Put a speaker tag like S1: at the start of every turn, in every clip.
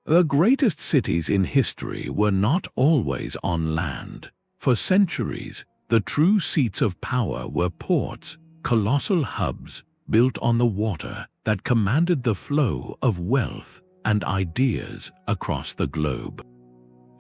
S1: The greatest cities in history were not always on land. For centuries, the true seats of power were ports, colossal hubs built on the water that commanded the flow of wealth and ideas across the globe.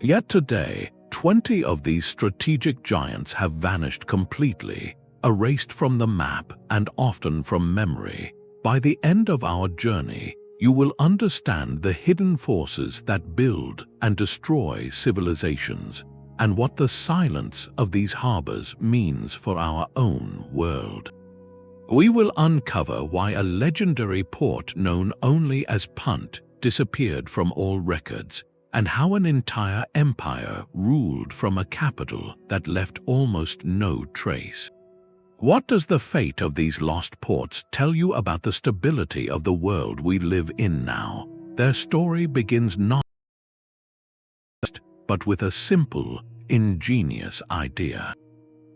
S1: Yet today, 20 of these strategic giants have vanished completely, erased from the map and often from memory. By the end of our journey, you will understand the hidden forces that build and destroy civilizations, and what the silence of these harbors means for our own world. We will uncover why a legendary port known only as Punt disappeared from all records, and how an entire empire ruled from a capital that left almost no trace. What does the fate of these lost ports tell you about the stability of the world we live in now? Their story begins not but with a simple, ingenious idea.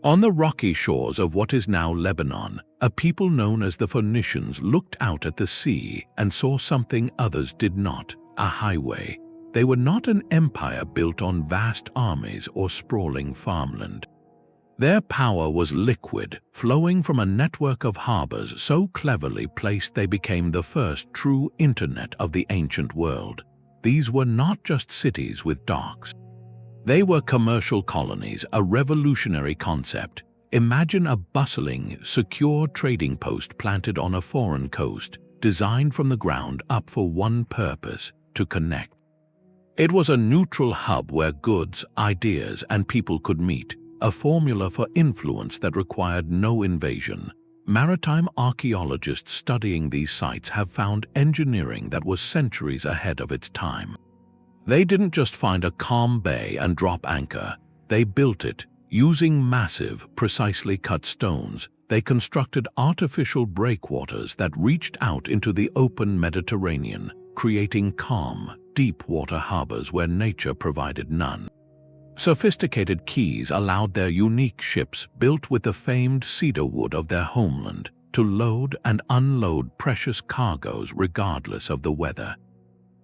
S1: On the rocky shores of what is now Lebanon, a people known as the Phoenicians looked out at the sea and saw something others did not: a highway. They were not an empire built on vast armies or sprawling farmland. Their power was liquid, flowing from a network of harbors so cleverly placed they became the first true internet of the ancient world. These were not just cities with docks. They were commercial colonies, a revolutionary concept. Imagine a bustling, secure trading post planted on a foreign coast, designed from the ground up for one purpose: to connect. It was a neutral hub where goods, ideas, and people could meet, a formula for influence that required no invasion. Maritime archaeologists studying these sites have found engineering that was centuries ahead of its time. They didn't just find a calm bay and drop anchor. They built it. Using massive, precisely cut stones, they constructed artificial breakwaters that reached out into the open Mediterranean, creating calm, deep water harbors where nature provided none. Sophisticated quays allowed their unique ships, built with the famed cedar wood of their homeland, to load and unload precious cargoes regardless of the weather.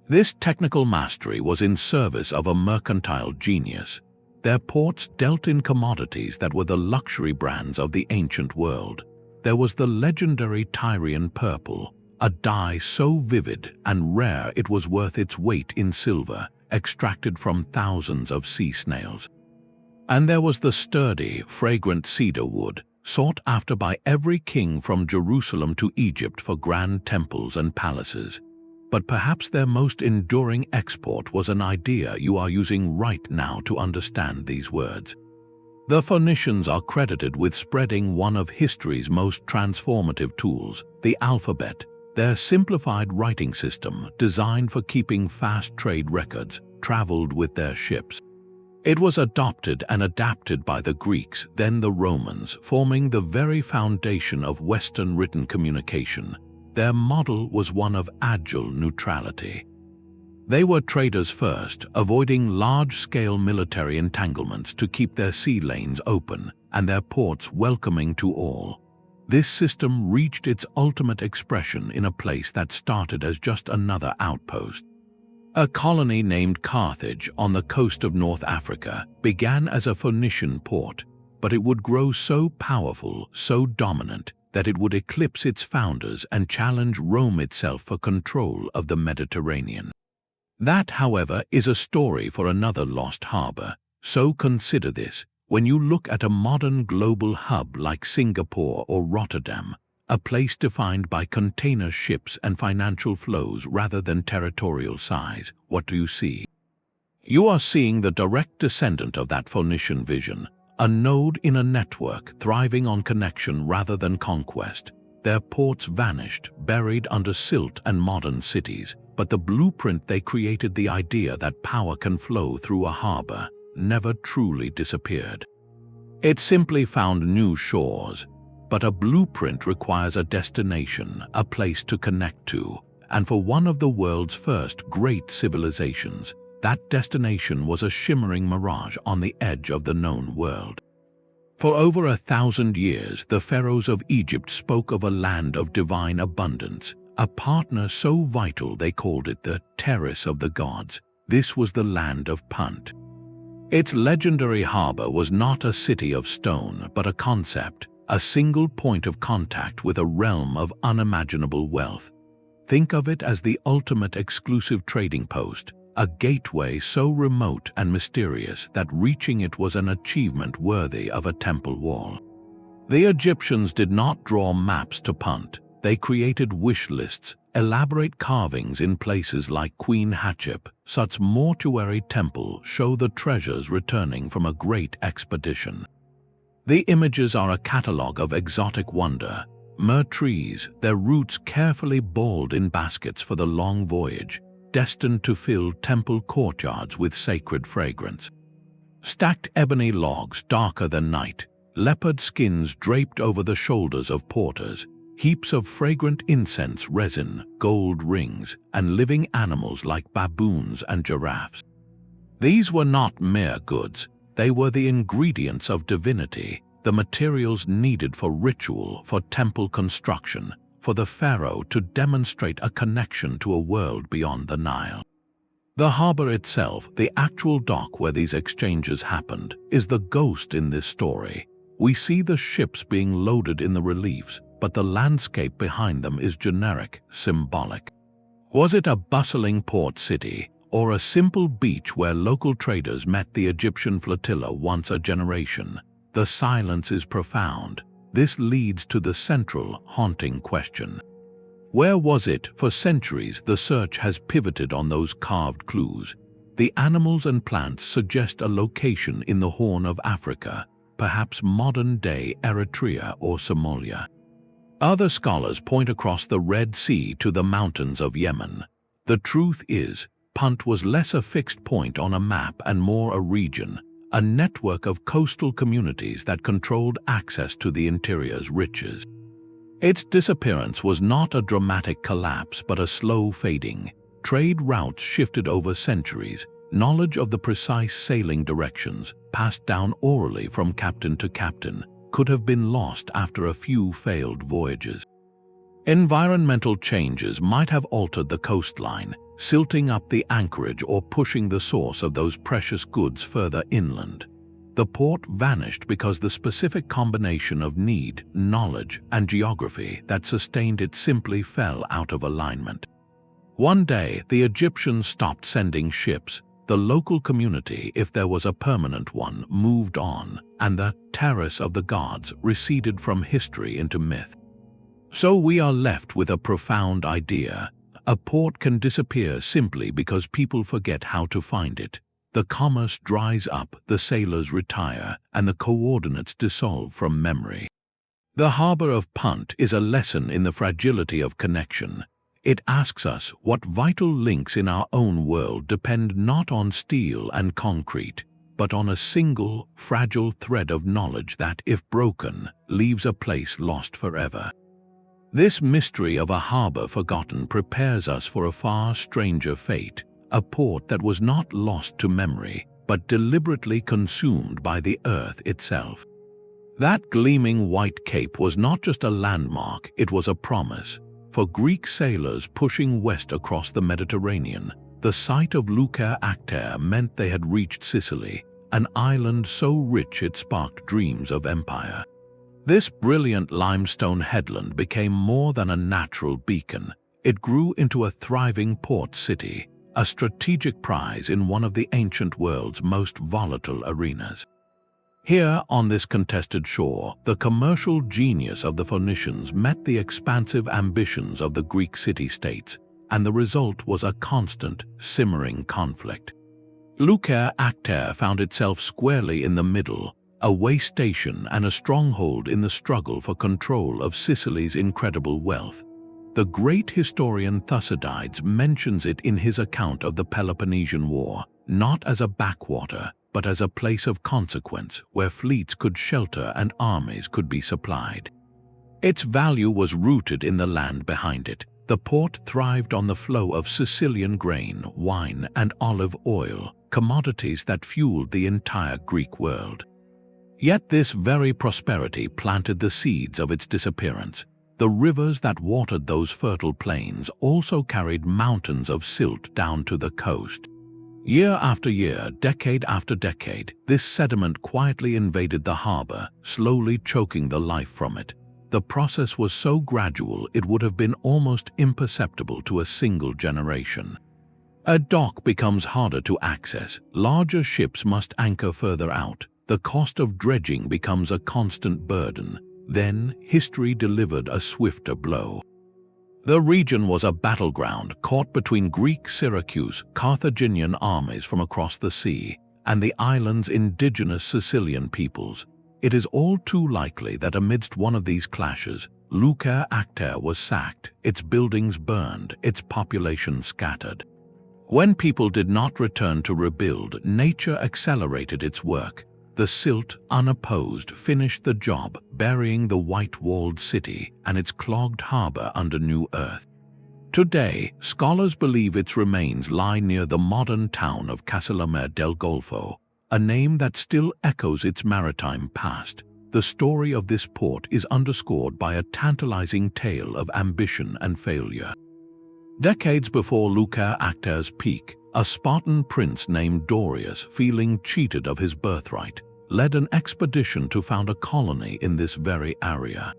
S1: This technical mastery was in service of a mercantile genius. Their ports dealt in commodities that were the luxury brands of the ancient world. There was the legendary Tyrian purple, a dye so vivid and rare it was worth its weight in silver, extracted from thousands of sea snails. And there was the sturdy, fragrant cedar wood, sought after by every king from Jerusalem to Egypt for grand temples and palaces. But perhaps their most enduring export was an idea you are using right now to understand these words. The Phoenicians are credited with spreading one of history's most transformative tools, the alphabet. Their simplified writing system, designed for keeping fast trade records, traveled with their ships. It was adopted and adapted by the Greeks, then the Romans, forming the very foundation of Western written communication. Their model was one of agile neutrality. They were traders first, avoiding large-scale military entanglements to keep their sea lanes open and their ports welcoming to all. This system reached its ultimate expression in a place that started as just another outpost. A colony named Carthage on the coast of North Africa began as a Phoenician port, but it would grow so powerful, so dominant, that it would eclipse its founders and challenge Rome itself for control of the Mediterranean. That, however, is a story for another lost harbor. So consider this: when you look at a modern global hub like Singapore or Rotterdam, a place defined by container ships and financial flows rather than territorial size, what do you see? You are seeing the direct descendant of that Phoenician vision, a node in a network thriving on connection rather than conquest. Their ports vanished, buried under silt and modern cities, but the blueprint they created, the idea that power can flow through a harbor, never truly disappeared. It simply found new shores, but a blueprint requires a destination, a place to connect to, and for one of the world's first great civilizations, that destination was a shimmering mirage on the edge of the known world. For over 1,000 years, the pharaohs of Egypt spoke of a land of divine abundance, a partner so vital they called it the Terrace of the Gods. This was the land of Punt. Its legendary harbor was not a city of stone, but a concept, a single point of contact with a realm of unimaginable wealth. Think of it as the ultimate exclusive trading post, a gateway so remote and mysterious that reaching it was an achievement worthy of a temple wall. The Egyptians did not draw maps to Punt. They created wish lists, elaborate carvings in places like Queen Hatshep. Such mortuary temple show the treasures returning from a great expedition. The images are a catalogue of exotic wonder. Myrrh trees, their roots carefully balled in baskets for the long voyage, destined to fill temple courtyards with sacred fragrance. Stacked ebony logs darker than night, leopard skins draped over the shoulders of porters, heaps of fragrant incense resin, gold rings, and living animals like baboons and giraffes. These were not mere goods, they were the ingredients of divinity, the materials needed for ritual, for temple construction, for the pharaoh to demonstrate a connection to a world beyond the Nile. The harbor itself, the actual dock where these exchanges happened, is the ghost in this story. We see the ships being loaded in the reliefs, but the landscape behind them is generic, symbolic. Was it a bustling port city, or a simple beach where local traders met the Egyptian flotilla once a generation? The silence is profound. This leads to the central, haunting question. Where was it? For centuries, the search has pivoted on those carved clues. The animals and plants suggest a location in the Horn of Africa, perhaps modern-day Eritrea or Somalia. Other scholars point across the Red Sea to the mountains of Yemen. The truth is, Punt was less a fixed point on a map and more a region, a network of coastal communities that controlled access to the interior's riches. Its disappearance was not a dramatic collapse but a slow fading. Trade routes shifted over centuries. Knowledge of the precise sailing directions, passed down orally from captain to captain, could have been lost after a few failed voyages. Environmental changes might have altered the coastline, silting up the anchorage or pushing the source of those precious goods further inland. The port vanished because the specific combination of need, knowledge, and geography that sustained it simply fell out of alignment. One day, the Egyptians stopped sending ships. The local community, if there was a permanent one, moved on, and the Terrace of the Gods receded from history into myth. So we are left with a profound idea. A port can disappear simply because people forget how to find it. The commerce dries up, the sailors retire, and the coordinates dissolve from memory. The harbor of Punt is a lesson in the fragility of connection. It asks us what vital links in our own world depend not on steel and concrete, but on a single, fragile thread of knowledge that, if broken, leaves a place lost forever. This mystery of a harbor forgotten prepares us for a far stranger fate, a port that was not lost to memory, but deliberately consumed by the earth itself. That gleaming white cape was not just a landmark, it was a promise. For Greek sailors pushing west across the Mediterranean, the sight of Luceria meant they had reached Sicily, an island so rich it sparked dreams of empire. This brilliant limestone headland became more than a natural beacon. It grew into a thriving port city, a strategic prize in one of the ancient world's most volatile arenas. Here, on this contested shore, the commercial genius of the Phoenicians met the expansive ambitions of the Greek city-states, and the result was a constant, simmering conflict. Luceria found itself squarely in the middle, a way station and a stronghold in the struggle for control of Sicily's incredible wealth. The great historian Thucydides mentions it in his account of the Peloponnesian War, not as a backwater, but as a place of consequence where fleets could shelter and armies could be supplied. Its value was rooted in the land behind it. The port thrived on the flow of Sicilian grain, wine, and olive oil, commodities that fueled the entire Greek world. Yet this very prosperity planted the seeds of its disappearance. The rivers that watered those fertile plains also carried mountains of silt down to the coast. Year after year, decade after decade, this sediment quietly invaded the harbor, slowly choking the life from it. The process was so gradual it would have been almost imperceptible to a single generation. A dock becomes harder to access, larger ships must anchor further out, the cost of dredging becomes a constant burden. Then, history delivered a swifter blow. The region was a battleground caught between Greek Syracuse, Carthaginian armies from across the sea, and the island's indigenous Sicilian peoples. It is all too likely that amidst one of these clashes, Luceria was sacked, its buildings burned, its population scattered. When people did not return to rebuild, nature accelerated its work. The silt, unopposed, finished the job, burying the white-walled city and its clogged harbor under new earth. Today, scholars believe its remains lie near the modern town of Castellamare del Golfo, a name that still echoes its maritime past. The story of this port is underscored by a tantalizing tale of ambition and failure. Decades before Luceria's peak, a Spartan prince named Dorius, feeling cheated of his birthright, led an expedition to found a colony in this very area.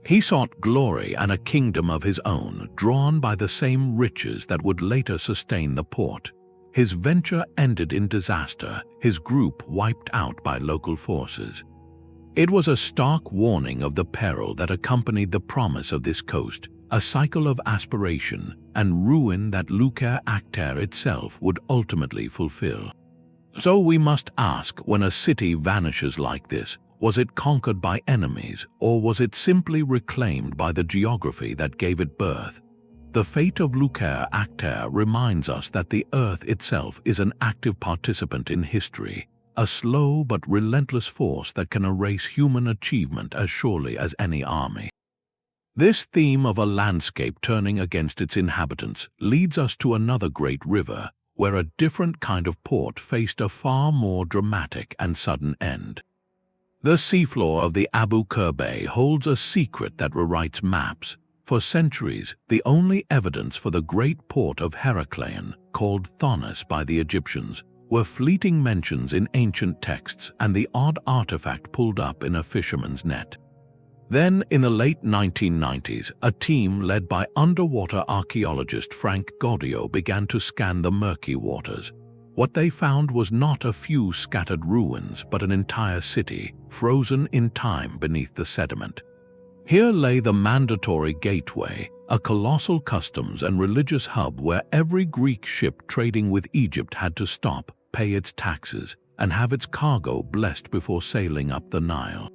S1: He sought glory and a kingdom of his own, drawn by the same riches that would later sustain the port. His venture ended in disaster, his group wiped out by local forces. It was a stark warning of the peril that accompanied the promise of this coast, a cycle of aspiration and ruin that Luceria itself would ultimately fulfill. So we must ask, when a city vanishes like this, was it conquered by enemies, or was it simply reclaimed by the geography that gave it birth? The fate of Luceria reminds us that the earth itself is an active participant in history, a slow but relentless force that can erase human achievement as surely as any army. This theme of a landscape turning against its inhabitants leads us to another great river, where a different kind of port faced a far more dramatic and sudden end. The seafloor of the Abu Qurbe holds a secret that rewrites maps. For centuries, the only evidence for the great port of Heracleion, called Thonis by the Egyptians, were fleeting mentions in ancient texts and the odd artifact pulled up in a fisherman's net. Then, in the late 1990s, a team led by underwater archaeologist Frank Gaudio began to scan the murky waters. What they found was not a few scattered ruins, but an entire city, frozen in time beneath the sediment. Here lay the mandatory gateway, a colossal customs and religious hub where every Greek ship trading with Egypt had to stop, pay its taxes, and have its cargo blessed before sailing up the Nile.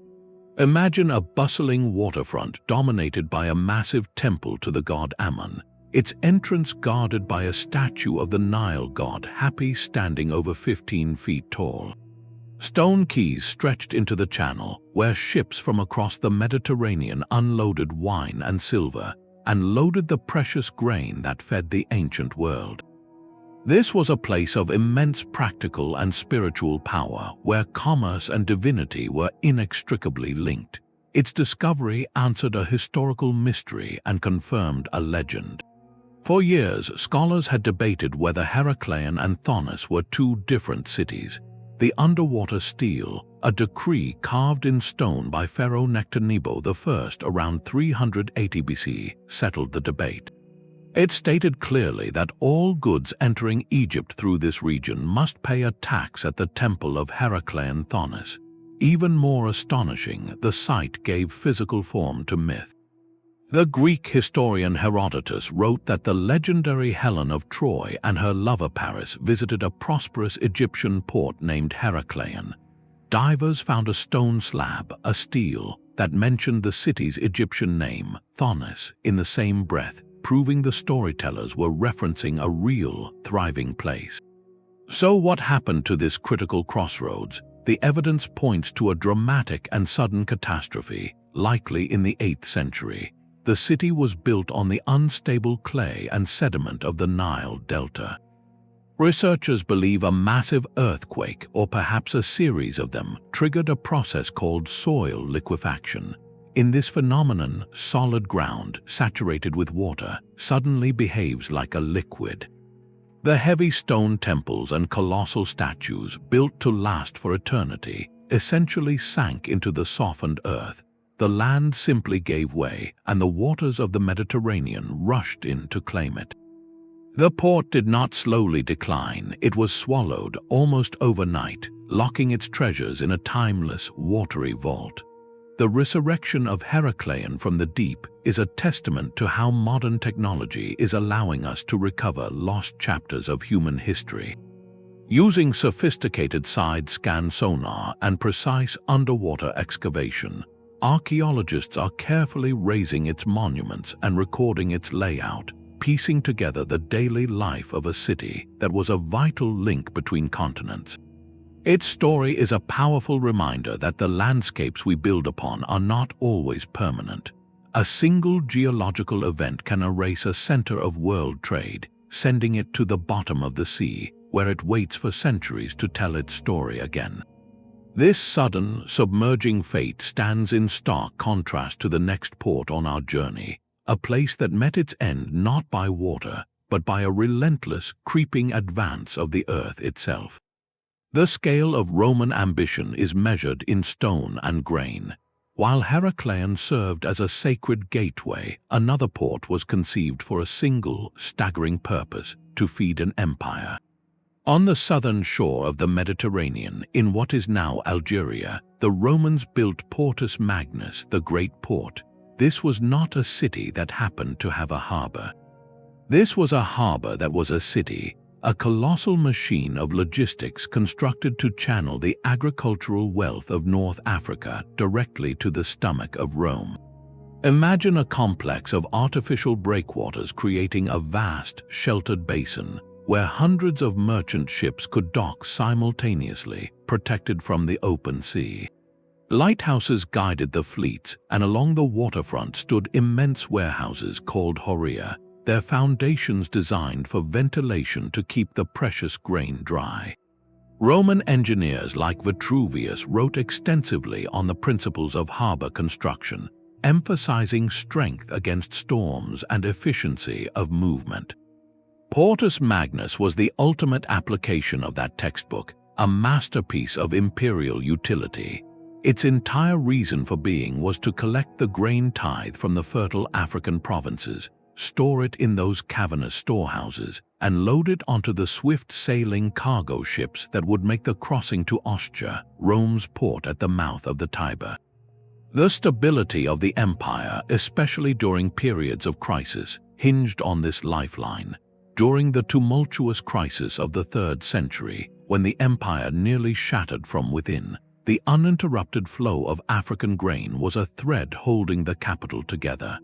S1: Imagine a bustling waterfront dominated by a massive temple to the god Ammon, its entrance guarded by a statue of the Nile god Hapi standing over 15 feet tall. Stone quays stretched into the channel, where ships from across the Mediterranean unloaded wine and silver, and loaded the precious grain that fed the ancient world. This was a place of immense practical and spiritual power, where commerce and divinity were inextricably linked. Its discovery answered a historical mystery and confirmed a legend. For years, scholars had debated whether Heracleion and Thonis were two different cities. The underwater stele, a decree carved in stone by Pharaoh Nectanebo I around 380 BC, settled the debate. It stated clearly that all goods entering Egypt through this region must pay a tax at the temple of Heracleion-Thonis. Even more astonishing, the site gave physical form to myth. The Greek historian Herodotus wrote that the legendary Helen of Troy and her lover Paris visited a prosperous Egyptian port named Heracleion. Divers found a stone slab, a stele, that mentioned the city's Egyptian name, Thonis, in the same breath, proving the storytellers were referencing a real, thriving place. So what happened to this critical crossroads? The evidence points to a dramatic and sudden catastrophe, likely in the 8th century. The city was built on the unstable clay and sediment of the Nile Delta. Researchers believe a massive earthquake, or perhaps a series of them, triggered a process called soil liquefaction. In this phenomenon, solid ground, saturated with water, suddenly behaves like a liquid. The heavy stone temples and colossal statues, built to last for eternity, essentially sank into the softened earth. The land simply gave way, and the waters of the Mediterranean rushed in to claim it. The port did not slowly decline, it was swallowed almost overnight, locking its treasures in a timeless, watery vault. The resurrection of Heracleion from the deep is a testament to how modern technology is allowing us to recover lost chapters of human history. Using sophisticated side-scan sonar and precise underwater excavation, archaeologists are carefully raising its monuments and recording its layout, piecing together the daily life of a city that was a vital link between continents. Its story is a powerful reminder that the landscapes we build upon are not always permanent. A single geological event can erase a center of world trade, sending it to the bottom of the sea, where it waits for centuries to tell its story again. This sudden, submerging fate stands in stark contrast to the next port on our journey, a place that met its end not by water, but by a relentless, creeping advance of the earth itself. The scale of Roman ambition is measured in stone and grain. While Heracleion served as a sacred gateway, another port was conceived for a single, staggering purpose: to feed an empire. On the southern shore of the Mediterranean, in what is now Algeria, the Romans built Portus Magnus, the Great Port. This was not a city that happened to have a harbor. This was a harbor that was a city, a colossal machine of logistics constructed to channel the agricultural wealth of North Africa directly to the stomach of Rome. Imagine a complex of artificial breakwaters creating a vast, sheltered basin where hundreds of merchant ships could dock simultaneously, protected from the open sea. Lighthouses guided the fleets, and along the waterfront stood immense warehouses called horia, their foundations designed for ventilation to keep the precious grain dry. Roman engineers like Vitruvius wrote extensively on the principles of harbor construction, emphasizing strength against storms and efficiency of movement. Portus Magnus was the ultimate application of that textbook, a masterpiece of imperial utility. Its entire reason for being was to collect the grain tithe from the fertile African provinces, store it in those cavernous storehouses, and load it onto the swift-sailing cargo ships that would make the crossing to Ostia, Rome's port at the mouth of the Tiber. The stability of the empire, especially during periods of crisis, hinged on this lifeline. During the tumultuous crisis of the 3rd century, when the empire nearly shattered from within, the uninterrupted flow of African grain was a thread holding the capital together.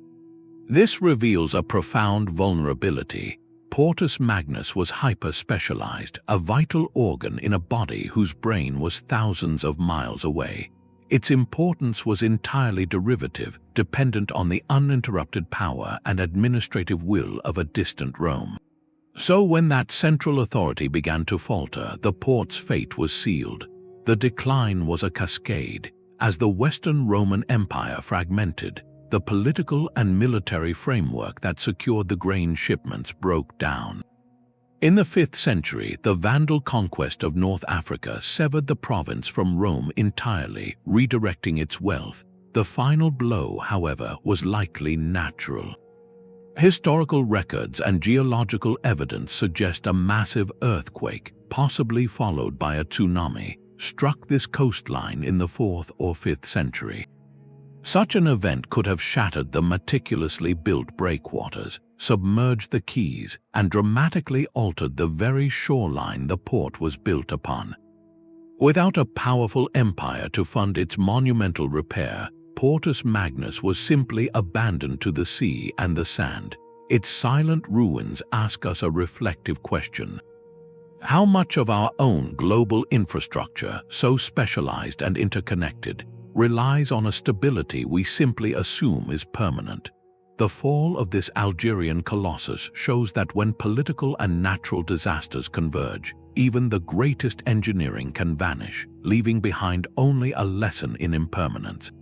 S1: This reveals a profound vulnerability. Portus Magnus was hyper-specialized, a vital organ in a body whose brain was thousands of miles away. Its importance was entirely derivative, dependent on the uninterrupted power and administrative will of a distant Rome. So when that central authority began to falter, the port's fate was sealed. The decline was a cascade. As the Western Roman Empire fragmented, the political and military framework that secured the grain shipments broke down. In the 5th century, the Vandal conquest of North Africa severed the province from Rome entirely, redirecting its wealth. The final blow, however, was likely natural. Historical records and geological evidence suggest a massive earthquake, possibly followed by a tsunami, struck this coastline in the 4th or 5th century. Such an event could have shattered the meticulously built breakwaters, submerged the quays, and dramatically altered the very shoreline the port was built upon. Without a powerful empire to fund its monumental repair, Portus Magnus was simply abandoned to the sea and the sand. Its silent ruins ask us a reflective question. How much of our own global infrastructure, so specialized and interconnected, relies on a stability we simply assume is permanent? The fall of this Algerian colossus shows that when political and natural disasters converge, even the greatest engineering can vanish, leaving behind only a lesson in impermanence.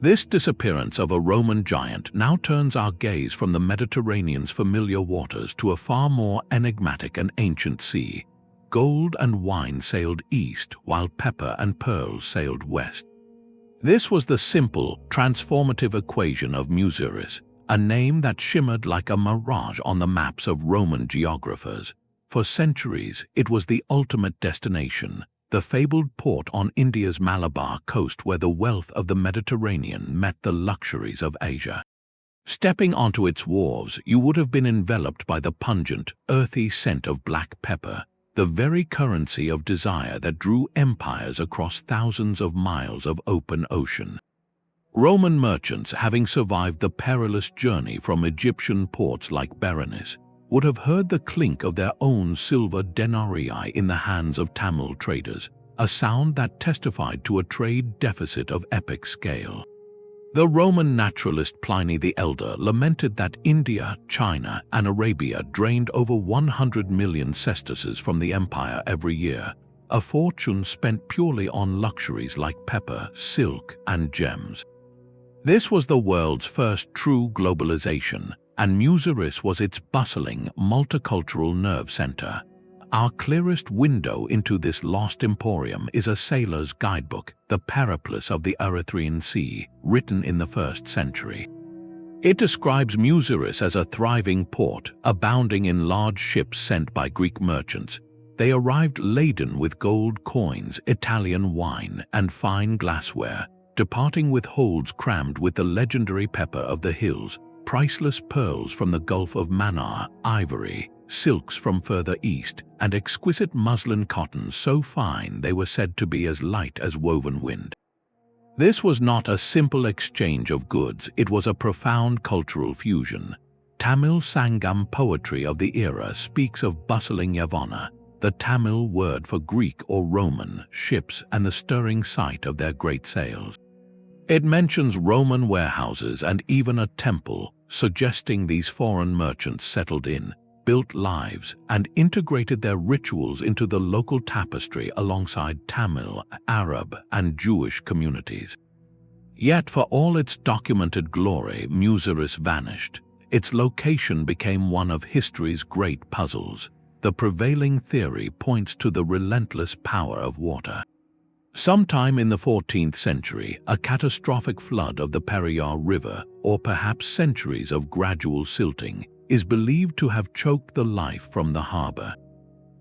S1: This disappearance of a Roman giant now turns our gaze from the Mediterranean's familiar waters to a far more enigmatic and ancient sea. Gold and wine sailed east, while pepper and pearls sailed west. This was the simple, transformative equation of Muziris, a name that shimmered like a mirage on the maps of Roman geographers. For centuries, it was the ultimate destination, the fabled port on India's Malabar coast where the wealth of the Mediterranean met the luxuries of Asia. Stepping onto its wharves, you would have been enveloped by the pungent, earthy scent of black pepper, the very currency of desire that drew empires across thousands of miles of open ocean. Roman merchants, having survived the perilous journey from Egyptian ports like Berenice, would have heard the clink of their own silver denarii in the hands of Tamil traders, a sound that testified to a trade deficit of epic scale. The Roman naturalist Pliny the Elder lamented that India, China, and Arabia drained over 100 million sesterces from the empire every year, a fortune spent purely on luxuries like pepper, silk, and gems. This was the world's first true globalization, and Muziris was its bustling, multicultural nerve center. Our clearest window into this lost emporium is a sailor's guidebook, The Periplus of the Erythraean Sea, written in the 1st century. It describes Muziris as a thriving port, abounding in large ships sent by Greek merchants. They arrived laden with gold coins, Italian wine, and fine glassware, departing with holds crammed with the legendary pepper of the hills, priceless pearls from the Gulf of Mannar, ivory, silks from further east, and exquisite muslin cottons so fine they were said to be as light as woven wind. This was not a simple exchange of goods, it was a profound cultural fusion. Tamil Sangam poetry of the era speaks of bustling Yavana, the Tamil word for Greek or Roman ships and the stirring sight of their great sails. It mentions Roman warehouses and even a temple, suggesting these foreign merchants settled in, built lives, and integrated their rituals into the local tapestry alongside Tamil, Arab, and Jewish communities. Yet for all its documented glory, Muziris vanished. Its location became one of history's great puzzles. The prevailing theory points to the relentless power of water. Sometime in the 14th century, a catastrophic flood of the Periyar River, or perhaps centuries of gradual silting, is believed to have choked the life from the harbor.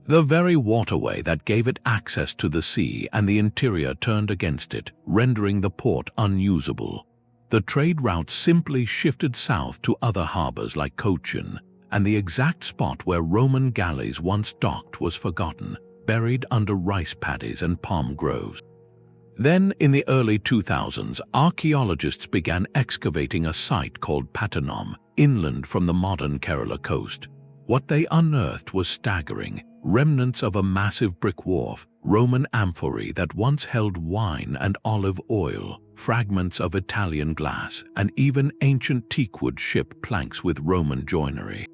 S1: The very waterway that gave it access to the sea and the interior turned against it, rendering the port unusable. The trade route simply shifted south to other harbors like Cochin, and the exact spot where Roman galleys once docked was forgotten, buried under rice paddies and palm groves. Then, in the early 2000s, archaeologists began excavating a site called Pattanam, inland from the modern Kerala coast. What they unearthed was staggering: remnants of a massive brick wharf, Roman amphorae that once held wine and olive oil, fragments of Italian glass, and even ancient teakwood ship planks with Roman joinery.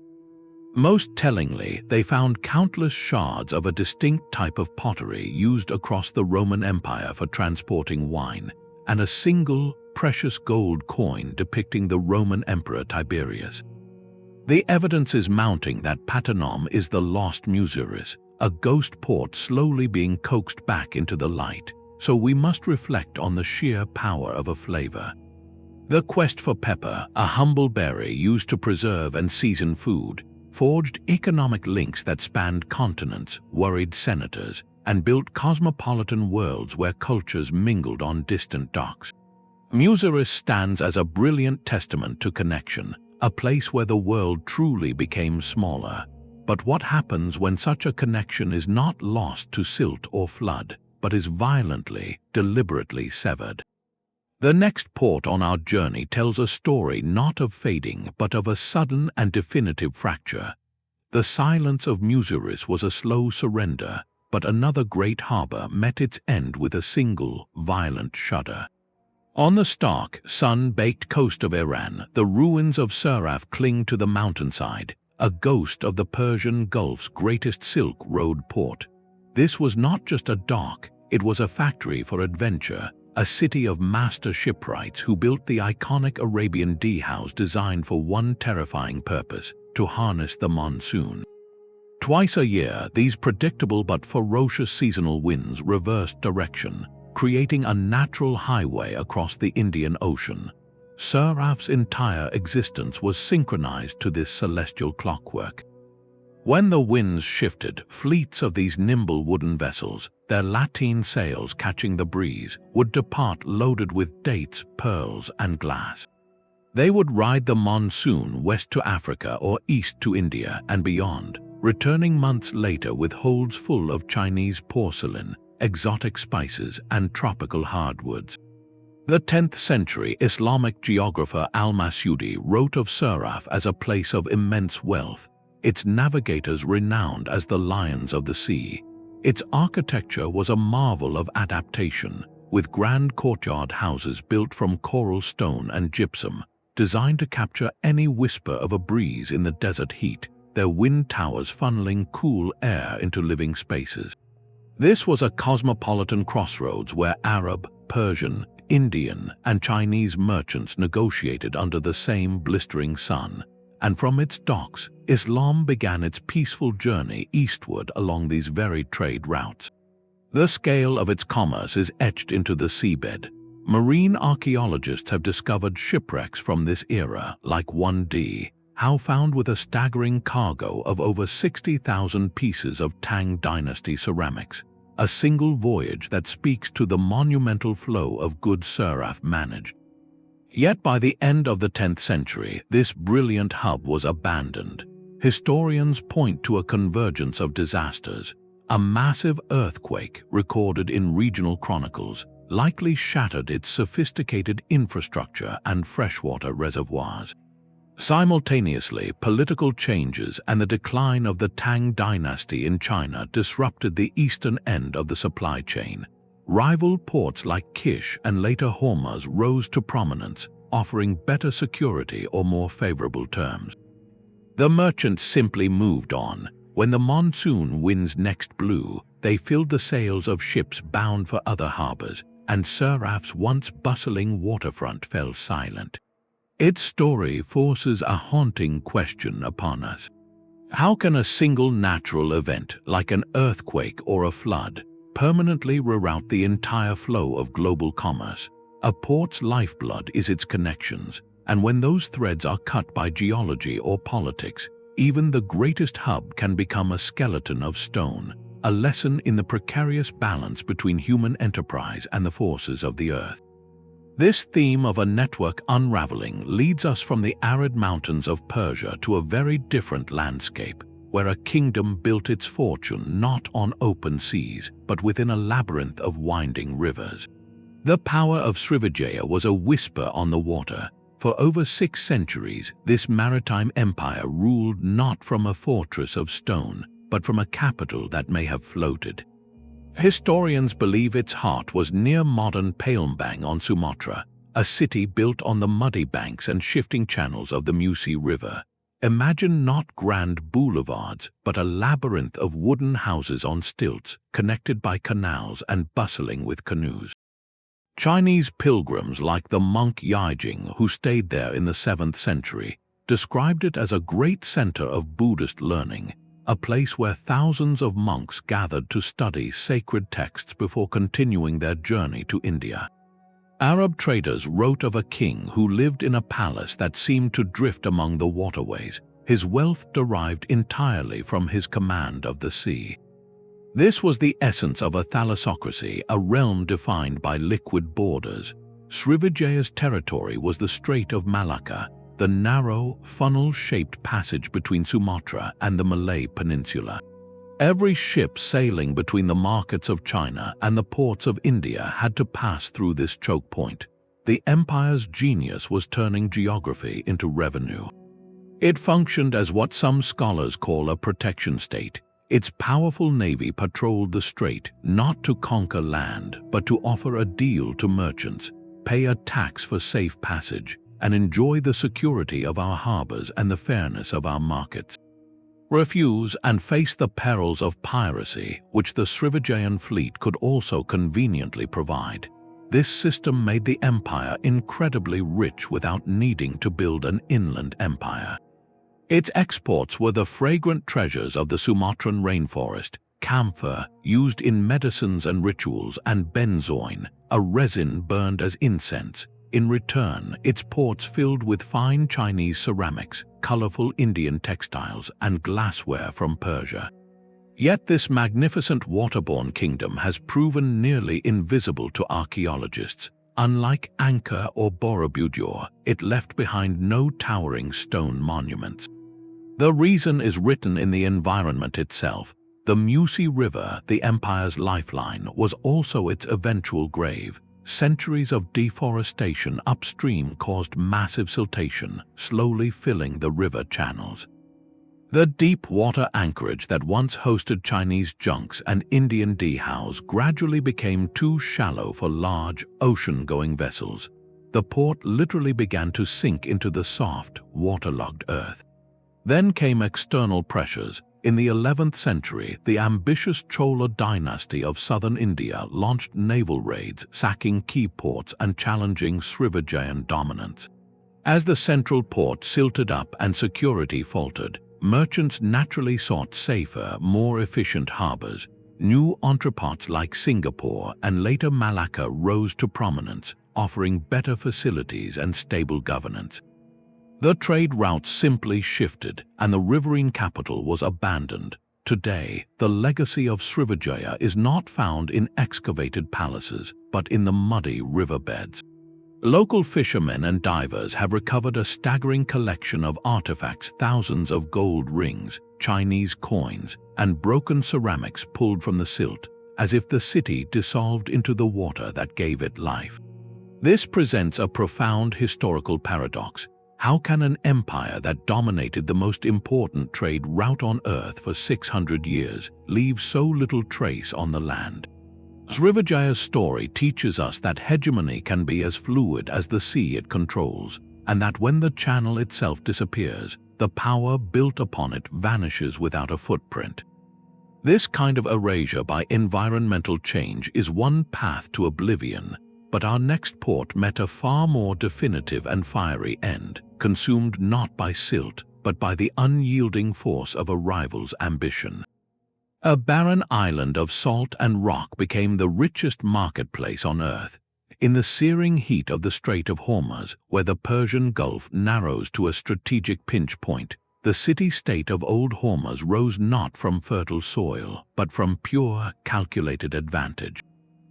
S1: Most tellingly, they found countless shards of a distinct type of pottery used across the Roman Empire for transporting wine, and a single, precious gold coin depicting the Roman Emperor Tiberius. The evidence is mounting that Pattanam is the lost Muziris, a ghost port slowly being coaxed back into the light, so we must reflect on the sheer power of a flavor. The quest for pepper, a humble berry used to preserve and season food, forged economic links that spanned continents, worried senators, and built cosmopolitan worlds where cultures mingled on distant docks. Muziris stands as a brilliant testament to connection, a place where the world truly became smaller. But what happens when such a connection is not lost to silt or flood, but is violently, deliberately severed? The next port on our journey tells a story not of fading, but of a sudden and definitive fracture. The silence of Muziris was a slow surrender, but another great harbor met its end with a single, violent shudder. On the stark, sun-baked coast of Iran, the ruins of Siraf cling to the mountainside, a ghost of the Persian Gulf's greatest Silk Road port. This was not just a dock, it was a factory for adventure, a city of master shipwrights who built the iconic Arabian D-house designed for one terrifying purpose: to harness the monsoon. Twice a year, these predictable but ferocious seasonal winds reversed direction, creating a natural highway across the Indian Ocean. Siraf's entire existence was synchronized to this celestial clockwork. When the winds shifted, fleets of these nimble wooden vessels, their lateen sails catching the breeze, would depart loaded with dates, pearls, and glass. They would ride the monsoon west to Africa or east to India and beyond, returning months later with holds full of Chinese porcelain, exotic spices, and tropical hardwoods. The 10th century Islamic geographer al-Masudi wrote of Siraf as a place of immense wealth, its navigators renowned as the lions of the sea. Its architecture was a marvel of adaptation, with grand courtyard houses built from coral stone and gypsum, designed to capture any whisper of a breeze in the desert heat, their wind towers funneling cool air into living spaces. This was a cosmopolitan crossroads where Arab, Persian, Indian, and Chinese merchants negotiated under the same blistering sun, and from its docks, Islam began its peaceful journey eastward along these varied trade routes. The scale of its commerce is etched into the seabed. Marine archaeologists have discovered shipwrecks from this era, like 1D, Howe found with a staggering cargo of over 60,000 pieces of Tang Dynasty ceramics, a single voyage that speaks to the monumental flow of goods Siraf managed. Yet by the end of the 10th century, this brilliant hub was abandoned. Historians point to a convergence of disasters. A massive earthquake, recorded in regional chronicles, likely shattered its sophisticated infrastructure and freshwater reservoirs. Simultaneously, political changes and the decline of the Tang dynasty in China disrupted the eastern end of the supply chain. Rival ports like Kish and later Hormuz rose to prominence, offering better security or more favorable terms. The merchants simply moved on. When the monsoon winds next blew, they filled the sails of ships bound for other harbors, and Siraf's once bustling waterfront fell silent. Its story forces a haunting question upon us. How can a single natural event, like an earthquake or a flood, permanently reroute the entire flow of global commerce? A port's lifeblood is its connections, and when those threads are cut by geology or politics, even the greatest hub can become a skeleton of stone, a lesson in the precarious balance between human enterprise and the forces of the earth. This theme of a network unraveling leads us from the arid mountains of Persia to a very different landscape, where a kingdom built its fortune not on open seas, but within a labyrinth of winding rivers. The power of Srivijaya was a whisper on the water. For over 6 centuries, this maritime empire ruled not from a fortress of stone, but from a capital that may have floated. Historians believe its heart was near modern Palembang on Sumatra, a city built on the muddy banks and shifting channels of the Musi River. Imagine not grand boulevards, but a labyrinth of wooden houses on stilts, connected by canals and bustling with canoes. Chinese pilgrims like the monk Yijing, who stayed there in the 7th century, described it as a great center of Buddhist learning, a place where thousands of monks gathered to study sacred texts before continuing their journey to India. Arab traders wrote of a king who lived in a palace that seemed to drift among the waterways, his wealth derived entirely from his command of the sea. This was the essence of a thalassocracy, a realm defined by liquid borders. Srivijaya's territory was the Strait of Malacca, the narrow, funnel-shaped passage between Sumatra and the Malay Peninsula. Every ship sailing between the markets of China and the ports of India had to pass through this choke point. The empire's genius was turning geography into revenue. It functioned as what some scholars call a protection state. Its powerful navy patrolled the strait not to conquer land, but to offer a deal to merchants, pay a tax for safe passage, and enjoy the security of our harbors and the fairness of our markets. Refuse and face the perils of piracy, which the Srivijayan fleet could also conveniently provide. This system made the empire incredibly rich without needing to build an inland empire. Its exports were the fragrant treasures of the Sumatran rainforest, camphor used in medicines and rituals, and benzoin, a resin burned as incense. In return, its ports filled with fine Chinese ceramics, colorful Indian textiles, and glassware from Persia. Yet this magnificent waterborne kingdom has proven nearly invisible to archaeologists. Unlike Angkor or Borobudur, it left behind no towering stone monuments. The reason is written in the environment itself. The Musi River, the empire's lifeline, was also its eventual grave. Centuries of deforestation upstream caused massive siltation, slowly filling the river channels. The deep water anchorage that once hosted Chinese junks and Indian dhows gradually became too shallow for large, ocean-going vessels. The port literally began to sink into the soft, waterlogged earth. Then came external pressures. In the 11th century, the ambitious Chola dynasty of southern India launched naval raids, sacking key ports and challenging Srivijayan dominance. As the central port silted up and security faltered, merchants naturally sought safer, more efficient harbors. New entrepots like Singapore and later Malacca rose to prominence, offering better facilities and stable governance. The trade routes simply shifted, and the riverine capital was abandoned. Today, the legacy of Srivijaya is not found in excavated palaces, but in the muddy riverbeds. Local fishermen and divers have recovered a staggering collection of artifacts, thousands of gold rings, Chinese coins, and broken ceramics pulled from the silt, as if the city dissolved into the water that gave it life. This presents a profound historical paradox. How can an empire that dominated the most important trade route on Earth for 600 years leave so little trace on the land? Srivijaya's story teaches us that hegemony can be as fluid as the sea it controls, and that when the channel itself disappears, the power built upon it vanishes without a footprint. This kind of erasure by environmental change is one path to oblivion, but our next port met a far more definitive and fiery end, consumed not by silt, but by the unyielding force of a rival's ambition. A barren island of salt and rock became the richest marketplace on Earth. In the searing heat of the Strait of Hormuz, where the Persian Gulf narrows to a strategic pinch point, the city-state of Old Hormuz rose not from fertile soil, but from pure, calculated advantage.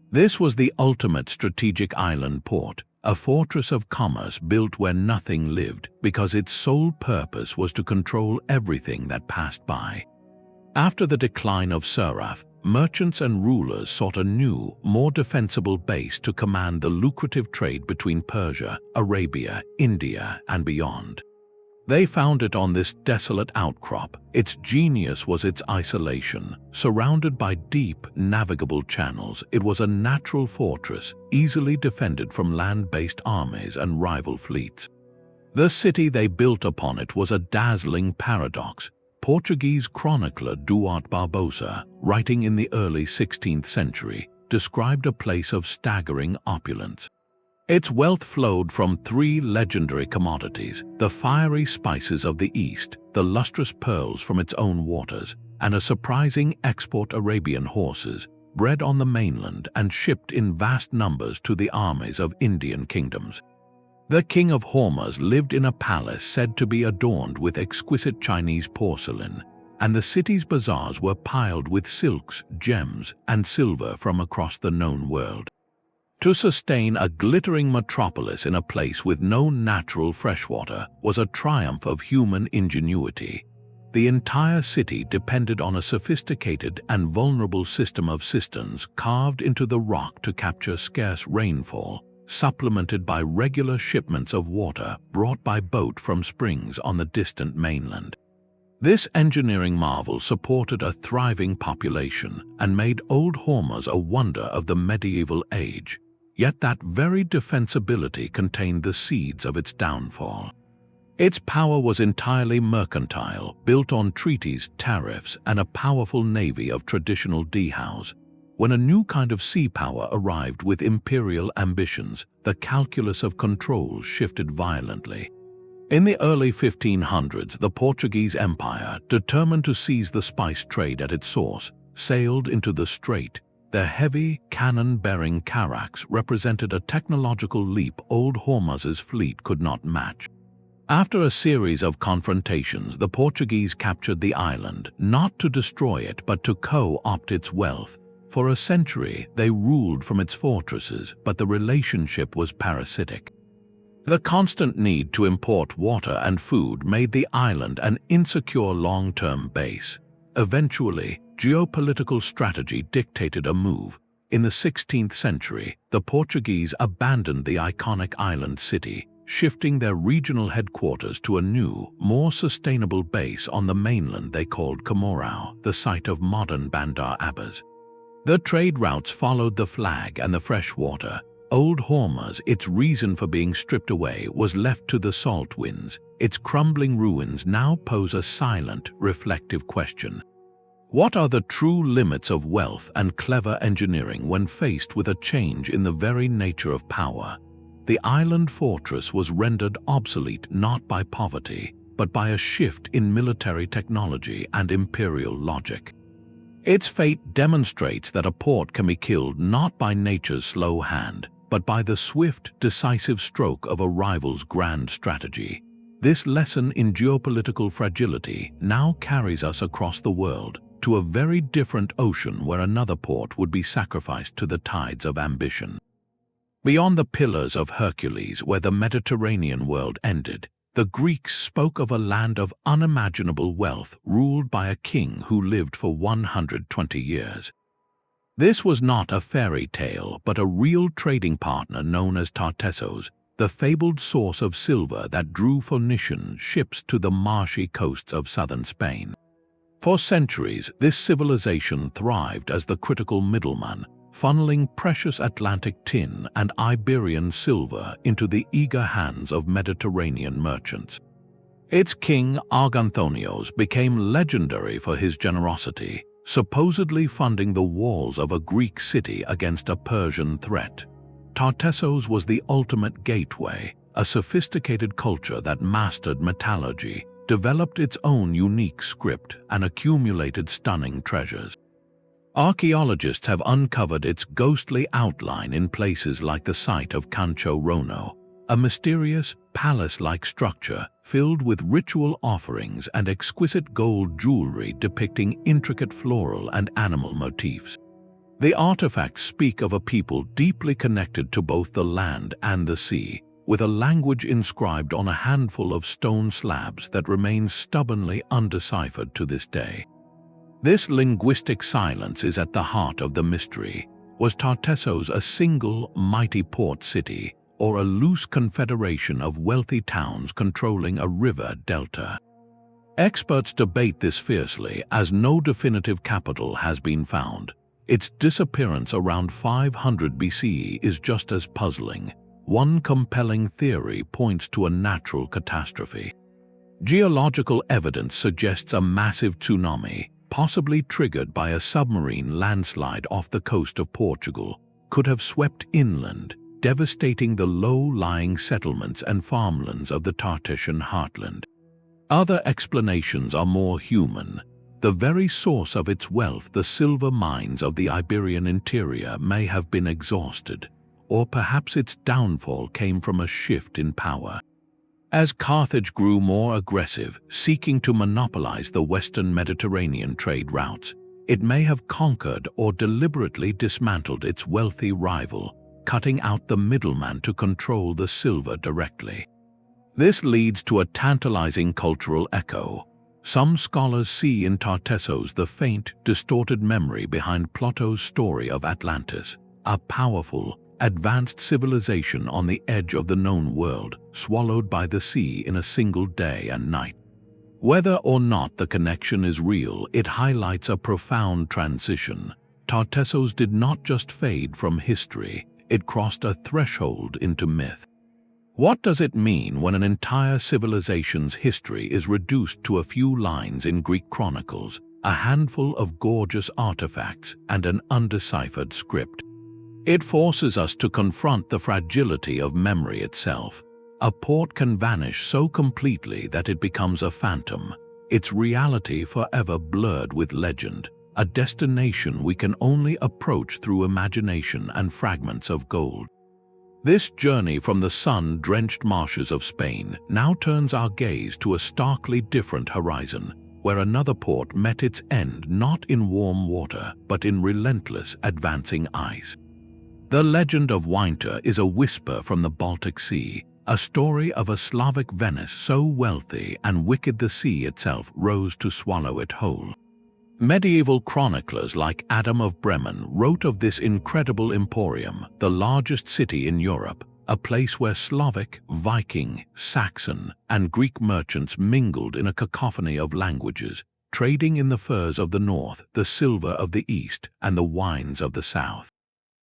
S1: This was the ultimate strategic island port, a fortress of commerce built where nothing lived, because its sole purpose was to control everything that passed by. After the decline of Siraf, merchants and rulers sought a new, more defensible base to command the lucrative trade between Persia, Arabia, India, and beyond. They found it on this desolate outcrop. Its genius was its isolation. Surrounded by deep, navigable channels, it was a natural fortress, easily defended from land-based armies and rival fleets. The city they built upon it was a dazzling paradox. Portuguese chronicler Duarte Barbosa, writing in the early 16th century, described a place of staggering opulence. Its wealth flowed from three legendary commodities: the fiery spices of the East, the lustrous pearls from its own waters, and a surprising export Arabian horses, bred on the mainland and shipped in vast numbers to the armies of Indian kingdoms. The king of Hormuz lived in a palace said to be adorned with exquisite Chinese porcelain, and the city's bazaars were piled with silks, gems, and silver from across the known world. To sustain a glittering metropolis in a place with no natural freshwater was a triumph of human ingenuity. The entire city depended on a sophisticated and vulnerable system of cisterns carved into the rock to capture scarce rainfall, supplemented by regular shipments of water brought by boat from springs on the distant mainland. This engineering marvel supported a thriving population and made Old Hormuz a wonder of the medieval age. Yet that very defensibility contained the seeds of its downfall. Its power was entirely mercantile, built on treaties, tariffs, and a powerful navy of traditional dhows. When a new kind of sea power arrived with imperial ambitions, the calculus of control shifted violently. In the early 1500s, the Portuguese Empire, determined to seize the spice trade at its source, sailed into the strait. Their heavy, cannon-bearing carracks represented a technological leap old Hormuz's fleet could not match. After a series of confrontations, the Portuguese captured the island, not to destroy it but to co-opt its wealth. For a century, they ruled from its fortresses, but the relationship was parasitic. The constant need to import water and food made the island an insecure long-term base. Eventually, geopolitical strategy dictated a move. In the 16th century, the Portuguese abandoned the iconic island city, shifting their regional headquarters to a new, more sustainable base on the mainland they called Comorão, the site of modern Bandar Abbas. The trade routes followed the flag and the fresh water. Old Hormuz, its reason for being stripped away, was left to the salt winds. Its crumbling ruins now pose a silent, reflective question. What are the true limits of wealth and clever engineering when faced with a change in the very nature of power? The island fortress was rendered obsolete not by poverty, but by a shift in military technology and imperial logic. Its fate demonstrates that a port can be killed not by nature's slow hand, but by the swift, decisive stroke of a rival's grand strategy. This lesson in geopolitical fragility now carries us across the world to a very different ocean where another port would be sacrificed to the tides of ambition. Beyond the Pillars of Hercules, where the Mediterranean world ended, the Greeks spoke of a land of unimaginable wealth ruled by a king who lived for 120 years. This was not a fairy tale, but a real trading partner known as Tartessos, the fabled source of silver that drew Phoenician ships to the marshy coasts of southern Spain. For centuries, this civilization thrived as the critical middleman, funneling precious Atlantic tin and Iberian silver into the eager hands of Mediterranean merchants. Its king, Arganthonios, became legendary for his generosity, supposedly funding the walls of a Greek city against a Persian threat. Tartessos was the ultimate gateway, a sophisticated culture that mastered metallurgy, developed its own unique script, and accumulated stunning treasures. Archaeologists have uncovered its ghostly outline in places like the site of Cancho Rono, a mysterious, palace-like structure filled with ritual offerings and exquisite gold jewelry depicting intricate floral and animal motifs. The artifacts speak of a people deeply connected to both the land and the sea, with a language inscribed on a handful of stone slabs that remains stubbornly undeciphered to this day. This linguistic silence is at the heart of the mystery. Was Tartessos a single, mighty port city, or a loose confederation of wealthy towns controlling a river delta? Experts debate this fiercely, as no definitive capital has been found. Its disappearance around 500 BCE is just as puzzling. One compelling theory points to a natural catastrophe. Geological evidence suggests a massive tsunami, possibly triggered by a submarine landslide off the coast of Portugal, could have swept inland, devastating the low-lying settlements and farmlands of the Tartessian heartland. Other explanations are more human. The very source of its wealth, the silver mines of the Iberian interior, may have been exhausted, or perhaps its downfall came from a shift in power. As Carthage grew more aggressive, seeking to monopolize the western Mediterranean trade routes, it may have conquered or deliberately dismantled its wealthy rival, cutting out the middleman to control the silver directly. This leads to a tantalizing cultural echo. Some scholars see in Tartessos the faint, distorted memory behind Plato's story of Atlantis, a powerful, advanced civilization on the edge of the known world, swallowed by the sea in a single day and night. Whether or not the connection is real, it highlights a profound transition. Tartessos did not just fade from history, it crossed a threshold into myth. What does it mean when an entire civilization's history is reduced to a few lines in Greek chronicles? a handful of gorgeous artifacts, and an undeciphered script. It forces us to confront the fragility of memory itself. A port can vanish so completely that it becomes a phantom, its reality forever blurred with legend, a destination we can only approach through imagination and fragments of gold. This journey from the sun-drenched marshes of Spain now turns our gaze to a starkly different horizon, where another port met its end not in warm water, but in relentless advancing ice. The legend of Wünsdorf is a whisper from the Baltic Sea, a story of a Slavic Venice so wealthy and wicked the sea itself rose to swallow it whole. Medieval chroniclers like Adam of Bremen wrote of this incredible emporium, the largest city in Europe, a place where Slavic, Viking, Saxon, and Greek merchants mingled in a cacophony of languages, trading in the furs of the north, the silver of the east, and the wines of the south.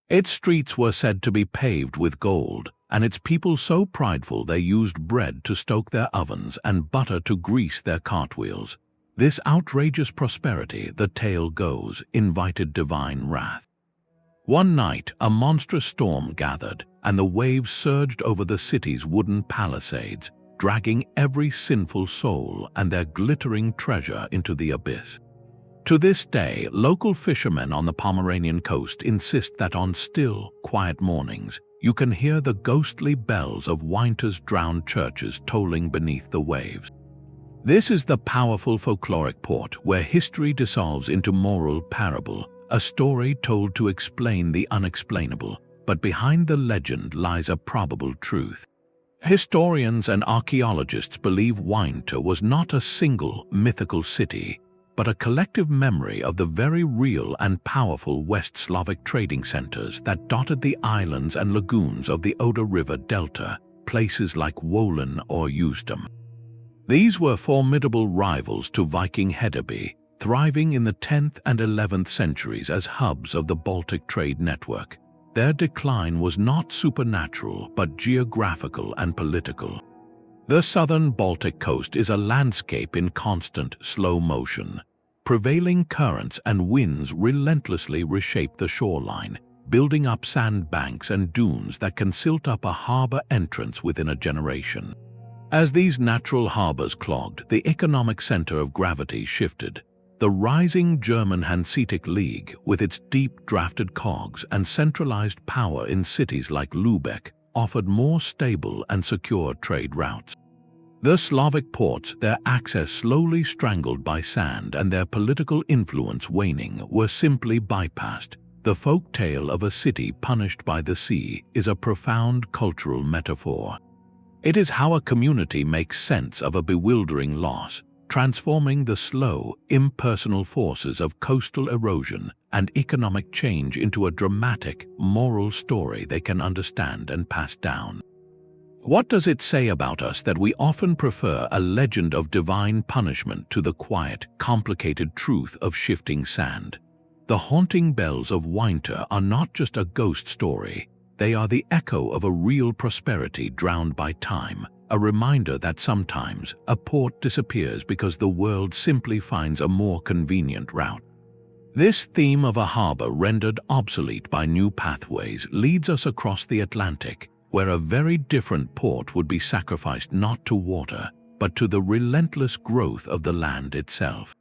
S1: Its streets were said to be paved with gold, and its people so prideful they used bread to stoke their ovens and butter to grease their cartwheels. This outrageous prosperity, the tale goes, invited divine wrath. One night, a monstrous storm gathered, and the waves surged over the city's wooden palisades, dragging every sinful soul and their glittering treasure into the abyss. To this day, local fishermen on the Pomeranian coast insist that on still, quiet mornings, you can hear the ghostly bells of Wünsdorf's drowned churches tolling beneath the waves. This is the powerful folkloric port where history dissolves into moral parable, a story told to explain the unexplainable, but behind the legend lies a probable truth. Historians and archaeologists believe Wünsdorf was not a single mythical city, but a collective memory of the very real and powerful West Slavic trading centers that dotted the islands and lagoons of the Oder River Delta, places like Wohlen or Usedom. These were formidable rivals to Viking Hedeby, thriving in the 10th and 11th centuries as hubs of the Baltic trade network. Their decline was not supernatural but geographical and political. The southern Baltic coast is a landscape in constant, slow motion. Prevailing currents and winds relentlessly reshape the shoreline, building up sandbanks and dunes that can silt up a harbor entrance within a generation. As these natural harbors clogged, the economic center of gravity shifted. The rising German Hanseatic League, with its deep-drafted cogs and centralized power in cities like Lübeck, offered more stable and secure trade routes. The Slavic ports, their access slowly strangled by sand and their political influence waning, were simply bypassed. The folk tale of a city punished by the sea is a profound cultural metaphor. It is how a community makes sense of a bewildering loss, transforming the slow, impersonal forces of coastal erosion and economic change into a dramatic, moral story they can understand and pass down. What does it say about us that we often prefer a legend of divine punishment to the quiet, complicated truth of shifting sand? The haunting bells of Wünsdorf are not just a ghost story, they are the echo of a real prosperity drowned by time, a reminder that sometimes a port disappears because the world simply finds a more convenient route. This theme of a harbor rendered obsolete by new pathways leads us across the Atlantic, where a very different port would be sacrificed not to water, but to the relentless growth of the land itself.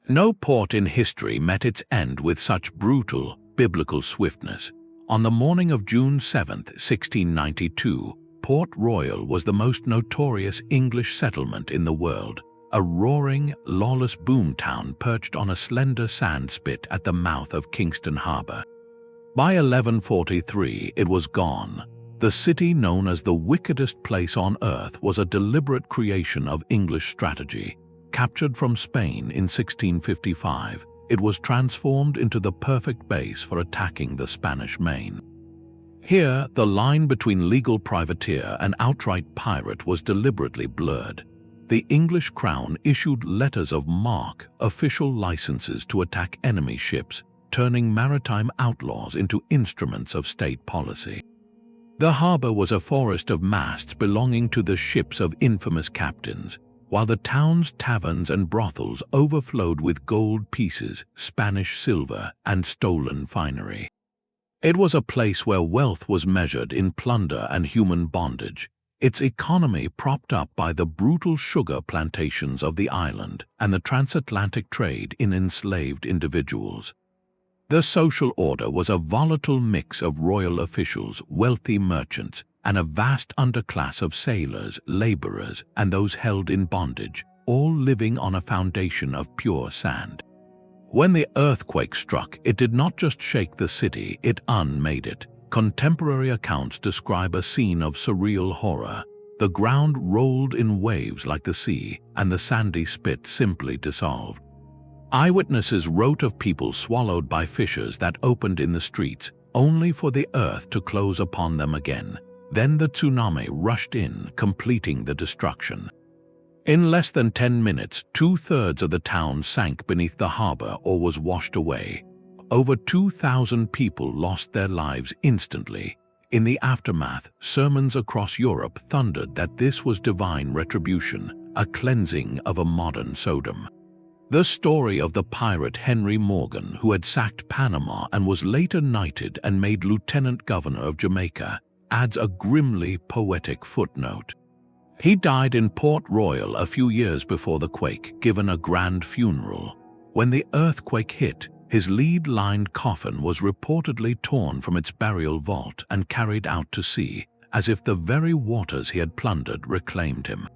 S1: No port in history met its end with such brutal, biblical swiftness. On the morning of June 7, 1692, Port Royal was the most notorious English settlement in the world, a roaring, lawless boomtown perched on a slender sand spit at the mouth of Kingston Harbor. By 1143, it was gone. The city, known as the wickedest place on earth, was a deliberate creation of English strategy. Captured from Spain in 1655, it was transformed into the perfect base for attacking the Spanish Main. Here, the line between legal privateer and outright pirate was deliberately blurred. The English crown issued letters of marque, official licenses to attack enemy ships, turning maritime outlaws into instruments of state policy. The harbor was a forest of masts belonging to the ships of infamous captains. while the town's taverns and brothels overflowed with gold pieces, Spanish silver, and stolen finery. It was a place where wealth was measured in plunder and human bondage, its economy propped up by the brutal sugar plantations of the island and the transatlantic trade in enslaved individuals. The social order was a volatile mix of royal officials, wealthy merchants, and a vast underclass of sailors, laborers, and those held in bondage, all living on a foundation of pure sand. When the earthquake struck, it did not just shake the city, it unmade it. Contemporary accounts describe a scene of surreal horror. The ground rolled in waves like the sea, and the sandy spit simply dissolved. Eyewitnesses wrote of people swallowed by fissures that opened in the streets, only for the earth to close upon them again. Then the tsunami rushed in, completing the destruction. In less than 10 minutes, 2/3 of the town sank beneath the harbor or was washed away. Over 2,000 people lost their lives instantly. In the aftermath, sermons across Europe thundered that this was divine retribution, a cleansing of a modern Sodom. The story of the pirate Henry Morgan, who had sacked Panama and was later knighted and made lieutenant governor of Jamaica, adds a grimly poetic footnote. He died in Port Royal a few years before the quake, given a grand funeral. When the earthquake hit, his lead-lined coffin was reportedly torn from its burial vault and carried out to sea, as if the very waters he had plundered reclaimed him.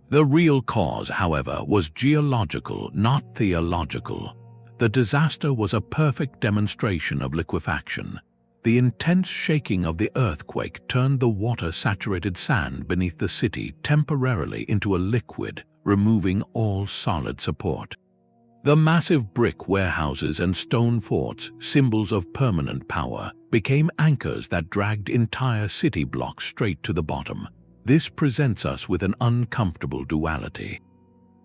S1: The real cause, however, was geological, not theological. The disaster was a perfect demonstration of liquefaction. The intense shaking of the earthquake turned the water-saturated sand beneath the city temporarily into a liquid, removing all solid support. The massive brick warehouses and stone forts, symbols of permanent power, became anchors that dragged entire city blocks straight to the bottom. This presents us with an uncomfortable duality.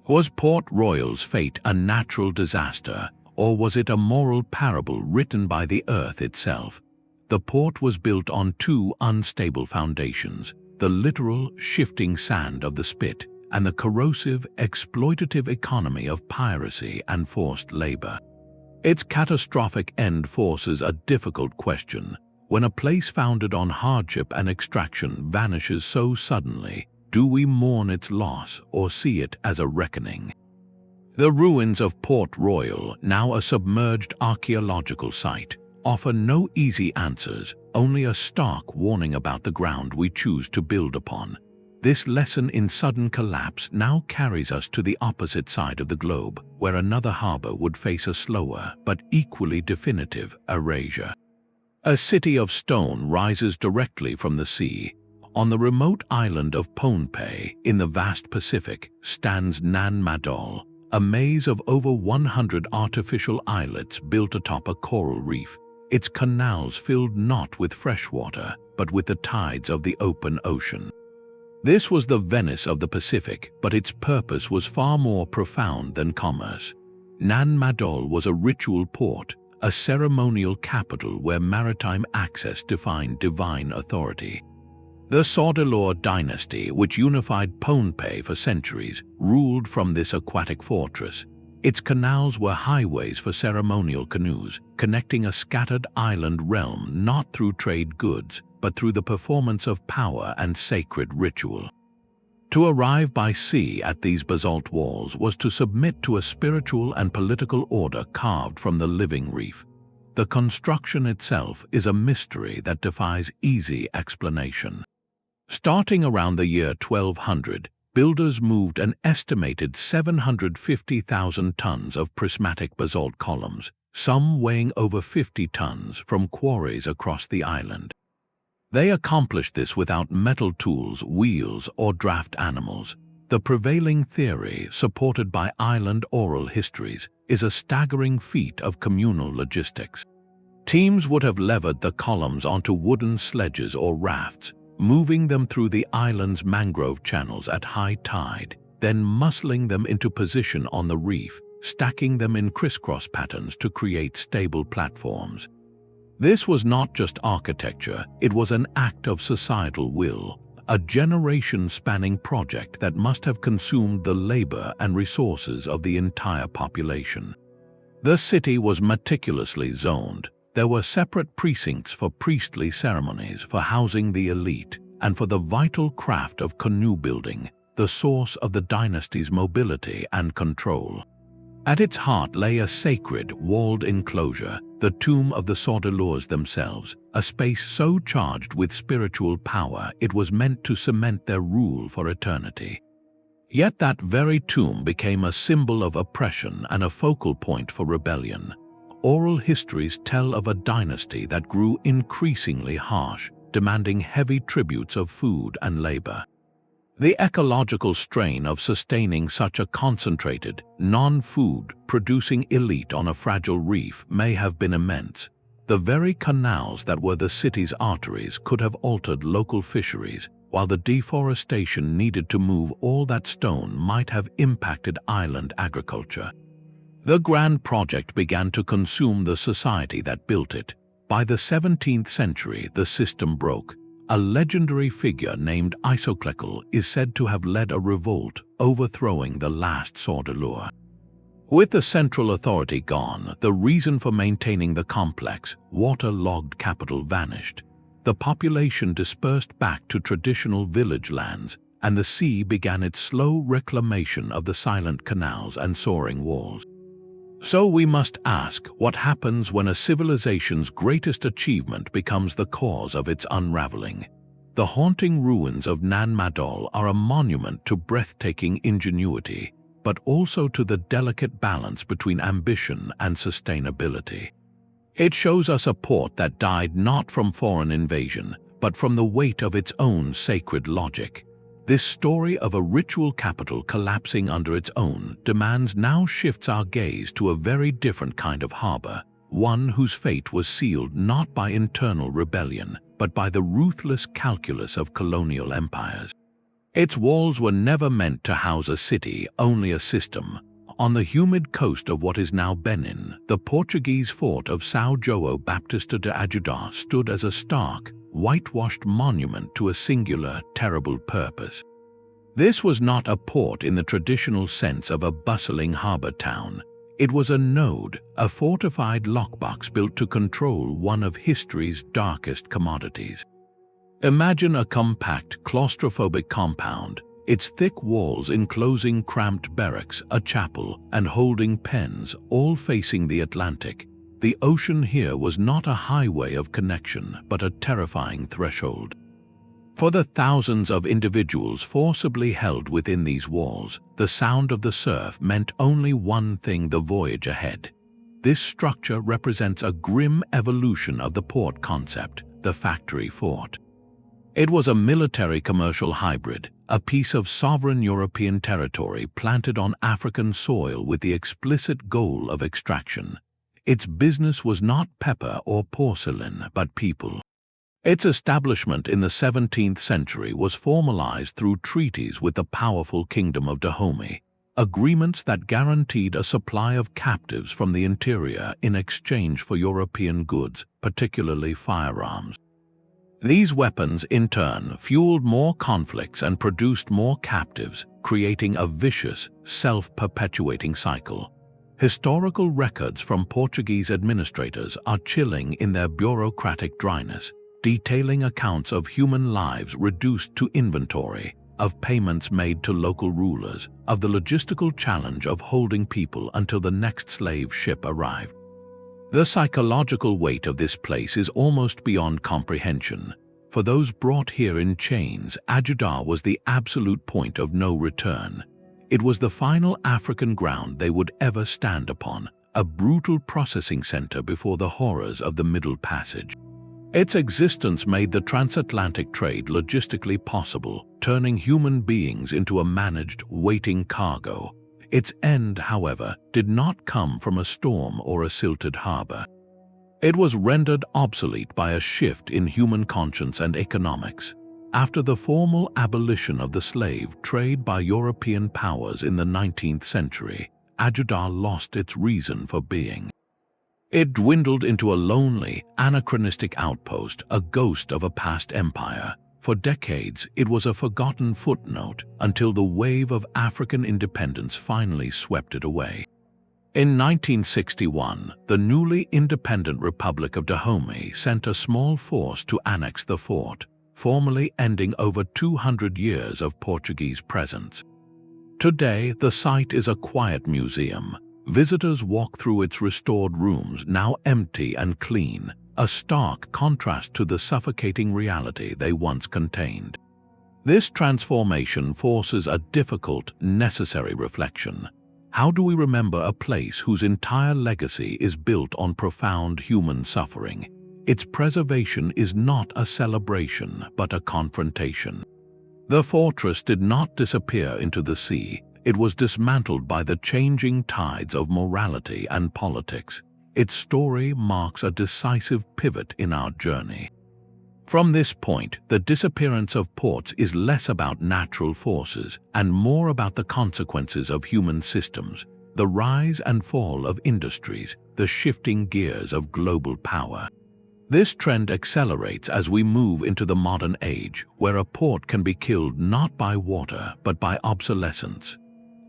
S1: Was Port Royal's fate a natural disaster, or was it a moral parable written by the earth itself? The port was built on two unstable foundations: the literal, shifting sand of the spit and the corrosive, exploitative economy of piracy and forced labor. Its catastrophic end forces a difficult question. When a place founded on hardship and extraction vanishes so suddenly, do we mourn its loss or see it as a reckoning? The ruins of Port Royal, now a submerged archaeological site, offer no easy answers, only a stark warning about the ground we choose to build upon. This lesson in sudden collapse now carries us to the opposite side of the globe, where another harbor would face a slower but equally definitive erasure. A city of stone rises directly from the sea. On the remote island of Pohnpei, in the vast Pacific, stands Nan Madol, a maze of over 100 artificial islets built atop a coral reef, its canals filled not with fresh water, but with the tides of the open ocean. This was the Venice of the Pacific, but its purpose was far more profound than commerce. Nan Madol was a ritual port, a ceremonial capital where maritime access defined divine authority. The Saudeleur dynasty, which unified Pohnpei for centuries, ruled from this aquatic fortress. Its canals were highways for ceremonial canoes, connecting a scattered island realm not through trade goods, but through the performance of power and sacred ritual. To arrive by sea at these basalt walls was to submit to a spiritual and political order carved from the living reef. The construction itself is a mystery that defies easy explanation. Starting around the year 1200, builders moved an estimated 750,000 tons of prismatic basalt columns, some weighing over 50 tons, from quarries across the island. They accomplished this without metal tools, wheels, or draft animals. The prevailing theory, supported by island oral histories, is a staggering feat of communal logistics. Teams would have levered the columns onto wooden sledges or rafts, moving them through the island's mangrove channels at high tide, then muscling them into position on the reef, stacking them in crisscross patterns to create stable platforms. This was not just architecture, it was an act of societal will, a generation-spanning project that must have consumed the labor and resources of the entire population. The city was meticulously zoned. There were separate precincts for priestly ceremonies, for housing the elite, and for the vital craft of canoe building, the source of the dynasty's mobility and control. At its heart lay a sacred, walled enclosure, the tomb of the Sordeleurs themselves, a space so charged with spiritual power it was meant to cement their rule for eternity. Yet that very tomb became a symbol of oppression and a focal point for rebellion. Oral histories tell of a dynasty that grew increasingly harsh, demanding heavy tributes of food and labor. The ecological strain of sustaining such a concentrated, non-food-producing elite on a fragile reef may have been immense. The very canals that were the city's arteries could have altered local fisheries, while the deforestation needed to move all that stone might have impacted island agriculture. The grand project began to consume the society that built it. By the 17th century, the system broke. A legendary figure named Isoclecal is said to have led a revolt, overthrowing the last Sordeleur. With the central authority gone, the reason for maintaining the complex, water-logged capital vanished. The population dispersed back to traditional village lands, and the sea began its slow reclamation of the silent canals and soaring walls. So we must ask, what happens when a civilization's greatest achievement becomes the cause of its unraveling? The haunting ruins of Nan Madol are a monument to breathtaking ingenuity, but also to the delicate balance between ambition and sustainability. It shows us a port that died not from foreign invasion, but from the weight of its own sacred logic. This story of a ritual capital collapsing under its own demands now shifts our gaze to a very different kind of harbor, one whose fate was sealed not by internal rebellion, but by the ruthless calculus of colonial empires. Its walls were never meant to house a city, only a system. On the humid coast of what is now Benin, the Portuguese fort of São João Baptista de Ajudá stood as a stark, whitewashed monument to a singular, terrible purpose. This was not a port in the traditional sense of a bustling harbor town. It was a node, a fortified lockbox built to control one of history's darkest commodities. Imagine a compact, claustrophobic compound, its thick walls enclosing cramped barracks, a chapel, and holding pens, all facing the Atlantic. The ocean here was not a highway of connection, but a terrifying threshold. For the thousands of individuals forcibly held within these walls, the sound of the surf meant only one thing: the voyage ahead. This structure represents a grim evolution of the port concept, the factory fort. It was a military-commercial hybrid, a piece of sovereign European territory planted on African soil with the explicit goal of extraction. Its business was not pepper or porcelain, but people. Its establishment in the 17th century was formalized through treaties with the powerful Kingdom of Dahomey, agreements that guaranteed a supply of captives from the interior in exchange for European goods, particularly firearms. These weapons, in turn, fueled more conflicts and produced more captives, creating a vicious, self-perpetuating cycle. Historical records from Portuguese administrators are chilling in their bureaucratic dryness, detailing accounts of human lives reduced to inventory, of payments made to local rulers, of the logistical challenge of holding people until the next slave ship arrived. The psychological weight of this place is almost beyond comprehension. For those brought here in chains, Ajudá was the absolute point of no return. It was the final African ground they would ever stand upon, a brutal processing center before the horrors of the Middle Passage. Its existence made the transatlantic trade logistically possible, turning human beings into a managed, waiting cargo. Its end, however, did not come from a storm or a silted harbor. It was rendered obsolete by a shift in human conscience and economics. After the formal abolition of the slave trade by European powers in the 19th century, Ajudá lost its reason for being. It dwindled into a lonely, anachronistic outpost, a ghost of a past empire. For decades, it was a forgotten footnote until the wave of African independence finally swept it away. In 1961, the newly independent Republic of Dahomey sent a small force to annex the fort, formally ending over 200 years of Portuguese presence. Today, the site is a quiet museum. Visitors walk through its restored rooms, now empty and clean, a stark contrast to the suffocating reality they once contained. This transformation forces a difficult, necessary reflection. How do we remember a place whose entire legacy is built on profound human suffering? Its preservation is not a celebration, but a confrontation. The fortress did not disappear into the sea. It was dismantled by the changing tides of morality and politics. Its story marks a decisive pivot in our journey. From this point, the disappearance of ports is less about natural forces and more about the consequences of human systems, the rise and fall of industries, the shifting gears of global power. This trend accelerates as we move into the modern age, where a port can be killed not by water but by obsolescence.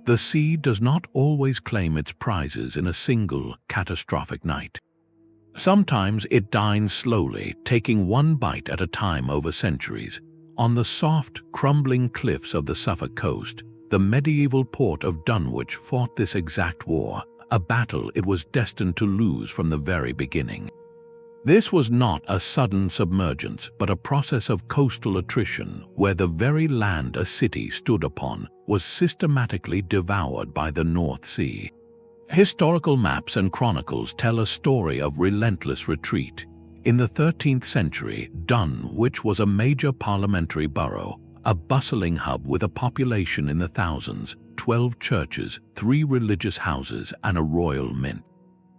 S1: The sea does not always claim its prizes in a single, catastrophic night. Sometimes it dines slowly, taking one bite at a time over centuries. On the soft, crumbling cliffs of the Suffolk coast, the medieval port of Dunwich fought this exact war, a battle it was destined to lose from the very beginning. This was not a sudden submergence, but a process of coastal attrition, where the very land a city stood upon was systematically devoured by the North Sea. Historical maps and chronicles tell a story of relentless retreat. In the 13th century, Dunwich was a major parliamentary borough, a bustling hub with a population in the thousands, 12 churches, 3 religious houses, and a royal mint.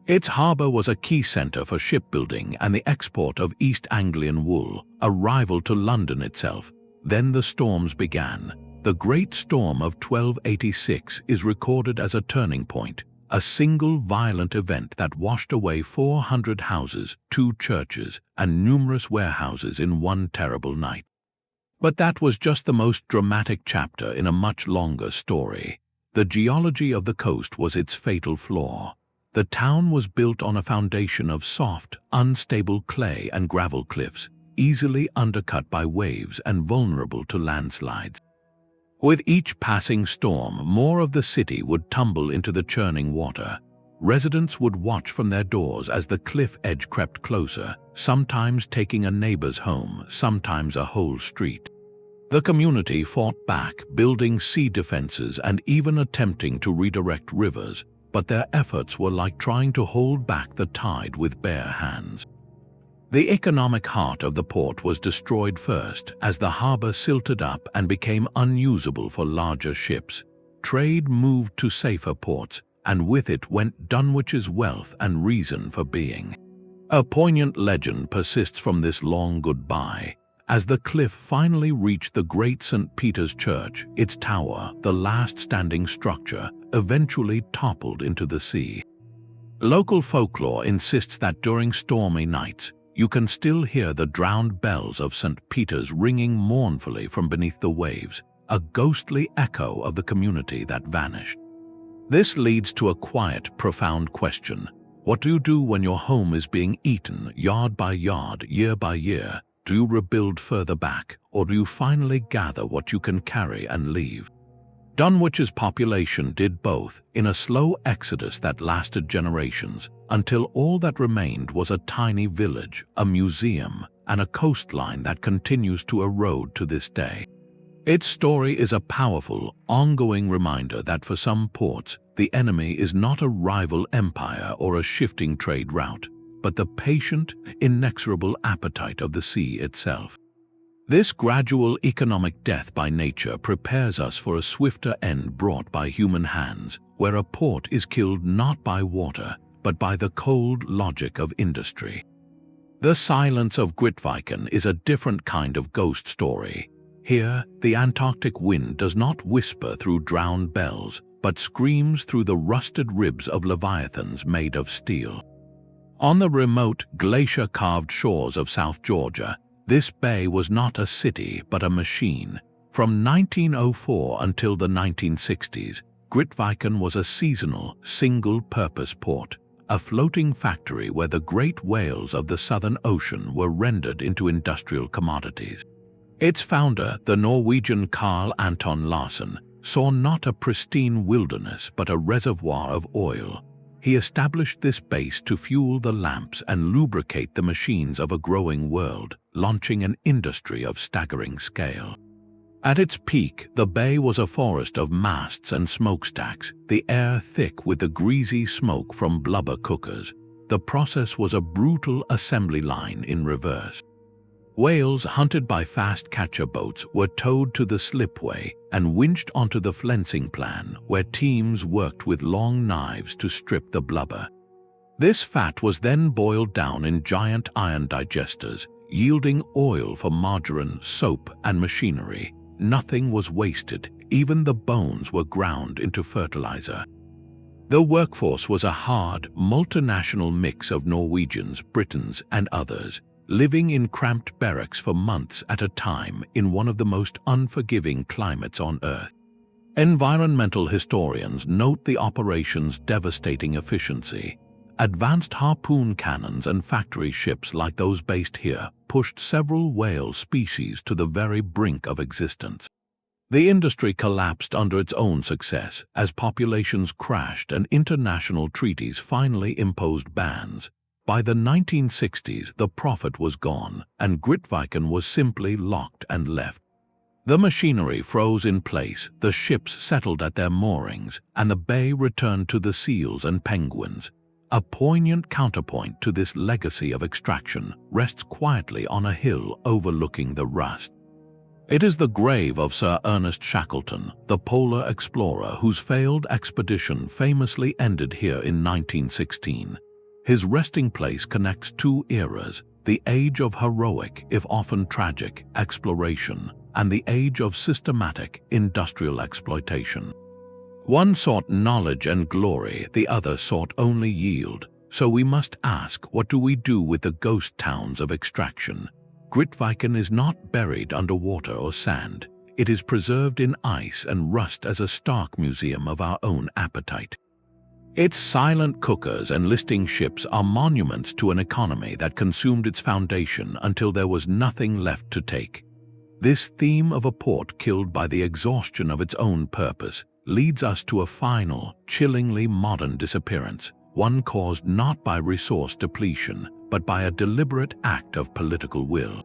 S1: Its harbour was a key centre for shipbuilding and the export of East Anglian wool, a rival to London itself. Then the storms began. The Great Storm of 1286 is recorded as a turning point, a single violent event that washed away 400 houses, 2 churches, and numerous warehouses in one terrible night. But that was just the most dramatic chapter in a much longer story. The geology of the coast was its fatal flaw. The town was built on a foundation of soft, unstable clay and gravel cliffs, easily undercut by waves and vulnerable to landslides. With each passing storm, more of the city would tumble into the churning water. Residents would watch from their doors as the cliff edge crept closer, sometimes taking a neighbor's home, sometimes a whole street. The community fought back, building sea defenses and even attempting to redirect rivers, but their efforts were like trying to hold back the tide with bare hands. The economic heart of the port was destroyed first as the harbor silted up and became unusable for larger ships. Trade moved to safer ports, and with it went Dunwich's wealth and reason for being. A poignant legend persists from this long goodbye. As the cliff finally reached the great St. Peter's Church, its tower, the last standing structure, eventually toppled into the sea. Local folklore insists that during stormy nights, you can still hear the drowned bells of St. Peter's ringing mournfully from beneath the waves, a ghostly echo of the community that vanished. This leads to a quiet, profound question. What do you do when your home is being eaten yard by yard, year by year? Do you rebuild further back, or do you finally gather what you can carry and leave? Dunwich's population did both, in a slow exodus that lasted generations, until all that remained was a tiny village, a museum, and a coastline that continues to erode to this day. Its story is a powerful, ongoing reminder that for some ports, the enemy is not a rival empire or a shifting trade route, but the patient, inexorable appetite of the sea itself. This gradual economic death by nature prepares us for a swifter end brought by human hands, where a port is killed not by water, but by the cold logic of industry. The silence of Grytviken is a different kind of ghost story. Here, the Antarctic wind does not whisper through drowned bells, but screams through the rusted ribs of leviathans made of steel. On the remote, glacier-carved shores of South Georgia, This bay was not a city but a machine. From 1904 until the 1960s, Grytviken was a seasonal, single-purpose port, a floating factory where the great whales of the Southern Ocean were rendered into industrial commodities. Its founder, the Norwegian Carl Anton Larsen, saw not a pristine wilderness but a reservoir of oil. He established this base to fuel the lamps and lubricate the machines of a growing world, launching an industry of staggering scale. At its peak, the bay was a forest of masts and smokestacks, the air thick with the greasy smoke from blubber cookers. The process was a brutal assembly line in reverse. Whales hunted by fast catcher boats were towed to the slipway and winched onto the flensing plan, where teams worked with long knives to strip the blubber. This fat was then boiled down in giant iron digesters, yielding oil for margarine, soap, and machinery. Nothing was wasted, even the bones were ground into fertilizer. The workforce was a hard, multinational mix of Norwegians, Britons, and others, living in cramped barracks for months at a time in one of the most unforgiving climates on Earth. Environmental historians note the operation's devastating efficiency. Advanced harpoon cannons and factory ships like those based here pushed several whale species to the very brink of existence. The industry collapsed under its own success as populations crashed and international treaties finally imposed bans. By the 1960s, the profit was gone, and Grytviken was simply locked and left. The machinery froze in place, the ships settled at their moorings, and the bay returned to the seals and penguins. A poignant counterpoint to this legacy of extraction rests quietly on a hill overlooking the rust. It is the grave of Sir Ernest Shackleton, the polar explorer whose failed expedition famously ended here in 1916. His resting place connects two eras, the age of heroic, if often tragic, exploration, and the age of systematic, industrial exploitation. One sought knowledge and glory, the other sought only yield. So we must ask, what do we do with the ghost towns of extraction? Grytviken is not buried under water or sand. It is preserved in ice and rust as a stark museum of our own appetite. Its silent cookers and listing ships are monuments to an economy that consumed its foundation until there was nothing left to take. This theme of a port killed by the exhaustion of its own purpose leads us to a final, chillingly modern disappearance, one caused not by resource depletion, but by a deliberate act of political will.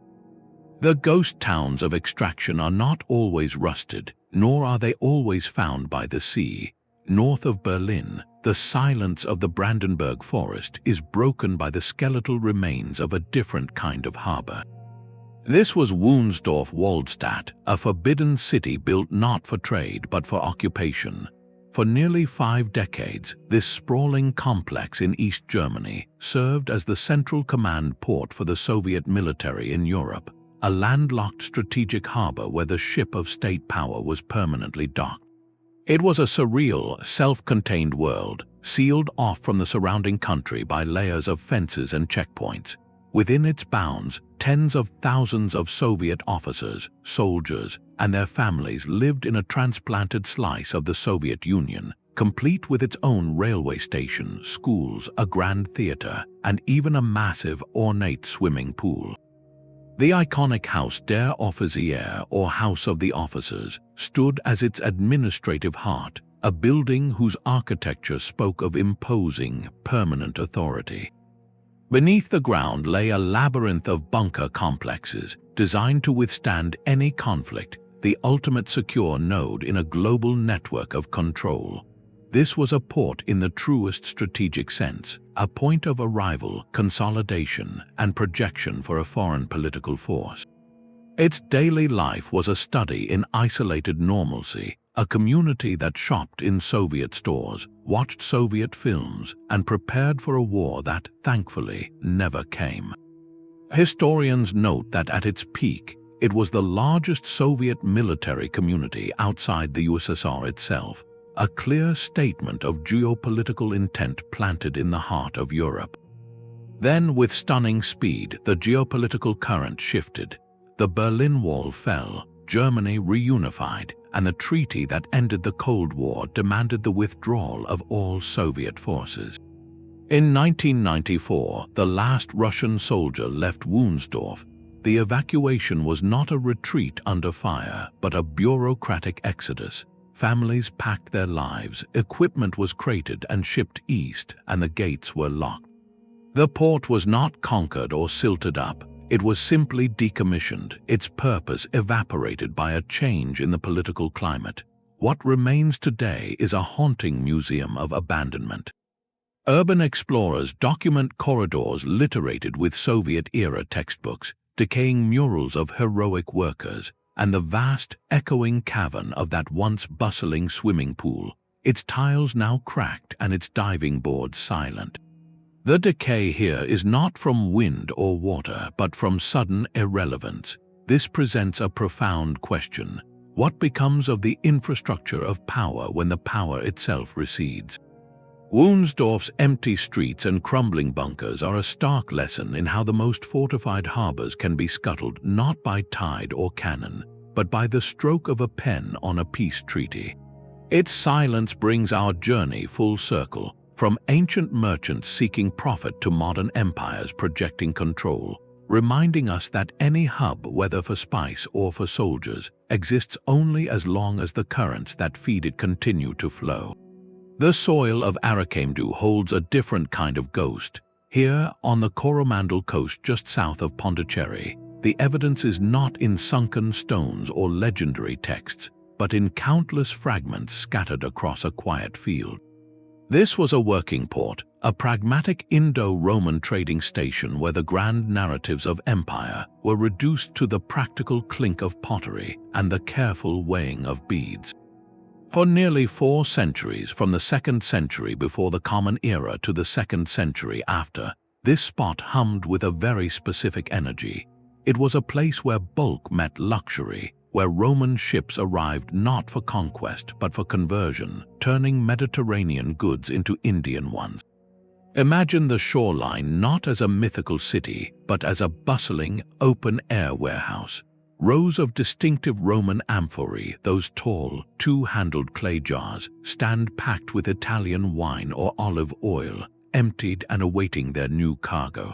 S1: The ghost towns of extraction are not always rusted, nor are they always found by the sea. North of Berlin, the silence of the Brandenburg Forest is broken by the skeletal remains of a different kind of harbor. This was Wünsdorf-Waldstadt, a forbidden city built not for trade but for occupation. For nearly 5 decades, this sprawling complex in East Germany served as the central command port for the Soviet military in Europe, a landlocked strategic harbor where the ship of state power was permanently docked. It was a surreal, self-contained world, sealed off from the surrounding country by layers of fences and checkpoints. Within its bounds, tens of thousands of Soviet officers, soldiers, and their families lived in a transplanted slice of the Soviet Union, complete with its own railway station, schools, a grand theater, and even a massive, ornate swimming pool. The iconic Haus der Offiziere, or House of the Officers, stood as its administrative heart, a building whose architecture spoke of imposing, permanent authority. Beneath the ground lay a labyrinth of bunker complexes, designed to withstand any conflict, the ultimate secure node in a global network of control. This was a port in the truest strategic sense, a point of arrival, consolidation, and projection for a foreign political force. Its daily life was a study in isolated normalcy, a community that shopped in Soviet stores, watched Soviet films, and prepared for a war that, thankfully, never came. Historians note that at its peak, it was the largest Soviet military community outside the USSR itself, a clear statement of geopolitical intent planted in the heart of Europe. Then, with stunning speed, the geopolitical current shifted. The Berlin Wall fell, Germany reunified, and the treaty that ended the Cold War demanded the withdrawal of all Soviet forces. In 1994, the last Russian soldier left Wünsdorf. The evacuation was not a retreat under fire, but a bureaucratic exodus. Families packed their lives, equipment was crated and shipped east, and the gates were locked. The port was not conquered or silted up. It was simply decommissioned, its purpose evaporated by a change in the political climate. What remains today is a haunting museum of abandonment. Urban explorers document corridors literated with Soviet-era textbooks, decaying murals of heroic workers, and the vast, echoing cavern of that once bustling swimming pool, its tiles now cracked and its diving boards silent. The decay here is not from wind or water, but from sudden irrelevance. This presents a profound question. What becomes of the infrastructure of power when the power itself recedes? Wünsdorf's empty streets and crumbling bunkers are a stark lesson in how the most fortified harbors can be scuttled not by tide or cannon, but by the stroke of a pen on a peace treaty. Its silence brings our journey full circle, from ancient merchants seeking profit to modern empires projecting control, reminding us that any hub, whether for spice or for soldiers, exists only as long as the currents that feed it continue to flow. The soil of Archaeology holds a different kind of ghost. Here, on the Coromandel coast just south of Pondicherry, the evidence is not in sunken stones or legendary texts, but in countless fragments scattered across a quiet field. This was a working port, a pragmatic Indo-Roman trading station where the grand narratives of empire were reduced to the practical clink of pottery and the careful weighing of beads. For nearly 4 centuries, from the 2nd century before the Common Era to the 2nd century after, this spot hummed with a very specific energy. It was a place where bulk met luxury, where Roman ships arrived not for conquest but for conversion, turning Mediterranean goods into Indian ones. Imagine the shoreline not as a mythical city, but as a bustling, open-air warehouse. Rows of distinctive Roman amphorae, those tall, 2-handled clay jars, stand packed with Italian wine or olive oil, emptied and awaiting their new cargo.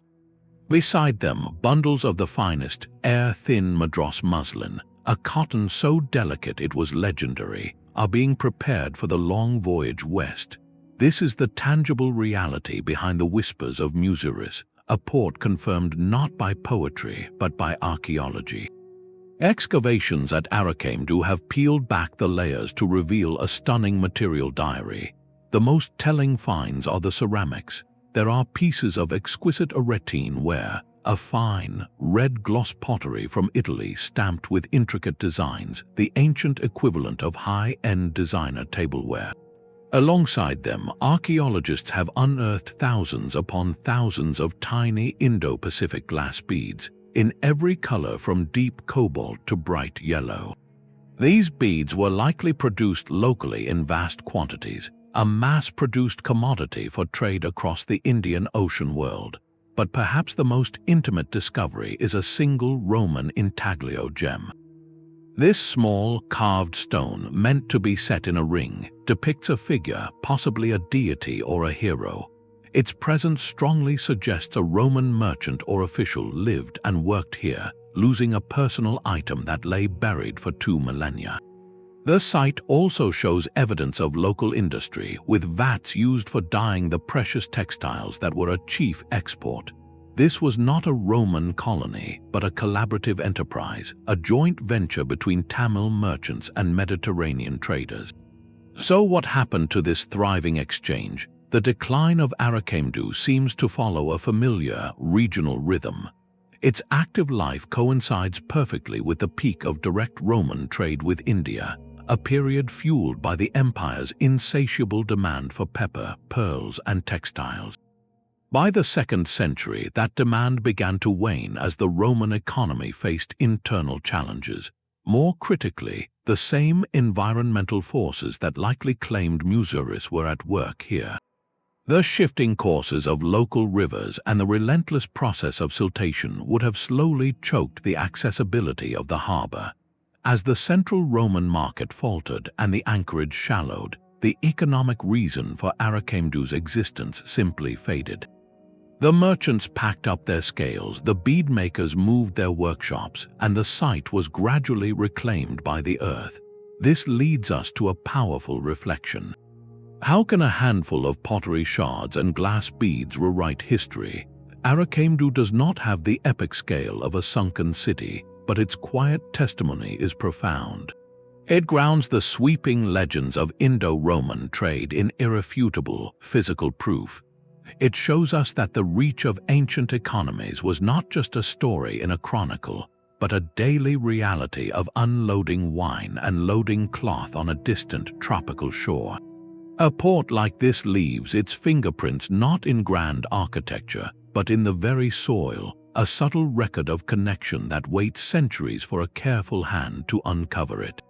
S1: Beside them, bundles of the finest, air-thin Madras muslin, a cotton so delicate it was legendary, are being prepared for the long voyage west. This is the tangible reality behind the whispers of Muziris, a port confirmed not by poetry but by archaeology. Excavations at Archaeology have peeled back the layers to reveal a stunning material diary. The most telling finds are the ceramics. There are pieces of exquisite aretine ware, a fine, red gloss pottery from Italy stamped with intricate designs, the ancient equivalent of high-end designer tableware. Alongside them, archaeologists have unearthed thousands upon thousands of tiny Indo-Pacific glass beads, in every color from deep cobalt to bright yellow. These beads were likely produced locally in vast quantities, a mass-produced commodity for trade across the Indian Ocean world. But perhaps the most intimate discovery is a single Roman intaglio gem. This small, carved stone, meant to be set in a ring, depicts a figure, possibly a deity or a hero. Its presence strongly suggests a Roman merchant or official lived and worked here, losing a personal item that lay buried for 2 millennia. The site also shows evidence of local industry, with vats used for dyeing the precious textiles that were a chief export. This was not a Roman colony, but a collaborative enterprise, a joint venture between Tamil merchants and Mediterranean traders. So what happened to this thriving exchange? The decline of Archaeology seems to follow a familiar regional rhythm. Its active life coincides perfectly with the peak of direct Roman trade with India, a period fueled by the empire's insatiable demand for pepper, pearls, and textiles. By the 2nd century, that demand began to wane as the Roman economy faced internal challenges. More critically, the same environmental forces that likely claimed Muziris were at work here. The shifting courses of local rivers and the relentless process of siltation would have slowly choked the accessibility of the harbor. As the central Roman market faltered and the anchorage shallowed, the economic reason for Archaeamdu's existence simply faded. The merchants packed up their scales, the bead makers moved their workshops, and the site was gradually reclaimed by the earth. This leads us to a powerful reflection. How can a handful of pottery shards and glass beads rewrite history? Archaeamdu does not have the epic scale of a sunken city, but its quiet testimony is profound. It grounds the sweeping legends of Indo-Roman trade in irrefutable physical proof. It shows us that the reach of ancient economies was not just a story in a chronicle, but a daily reality of unloading wine and loading cloth on a distant tropical shore. A port like this leaves its fingerprints not in grand architecture, but in the very soil, a subtle record of connection that waits centuries for a careful hand to uncover it.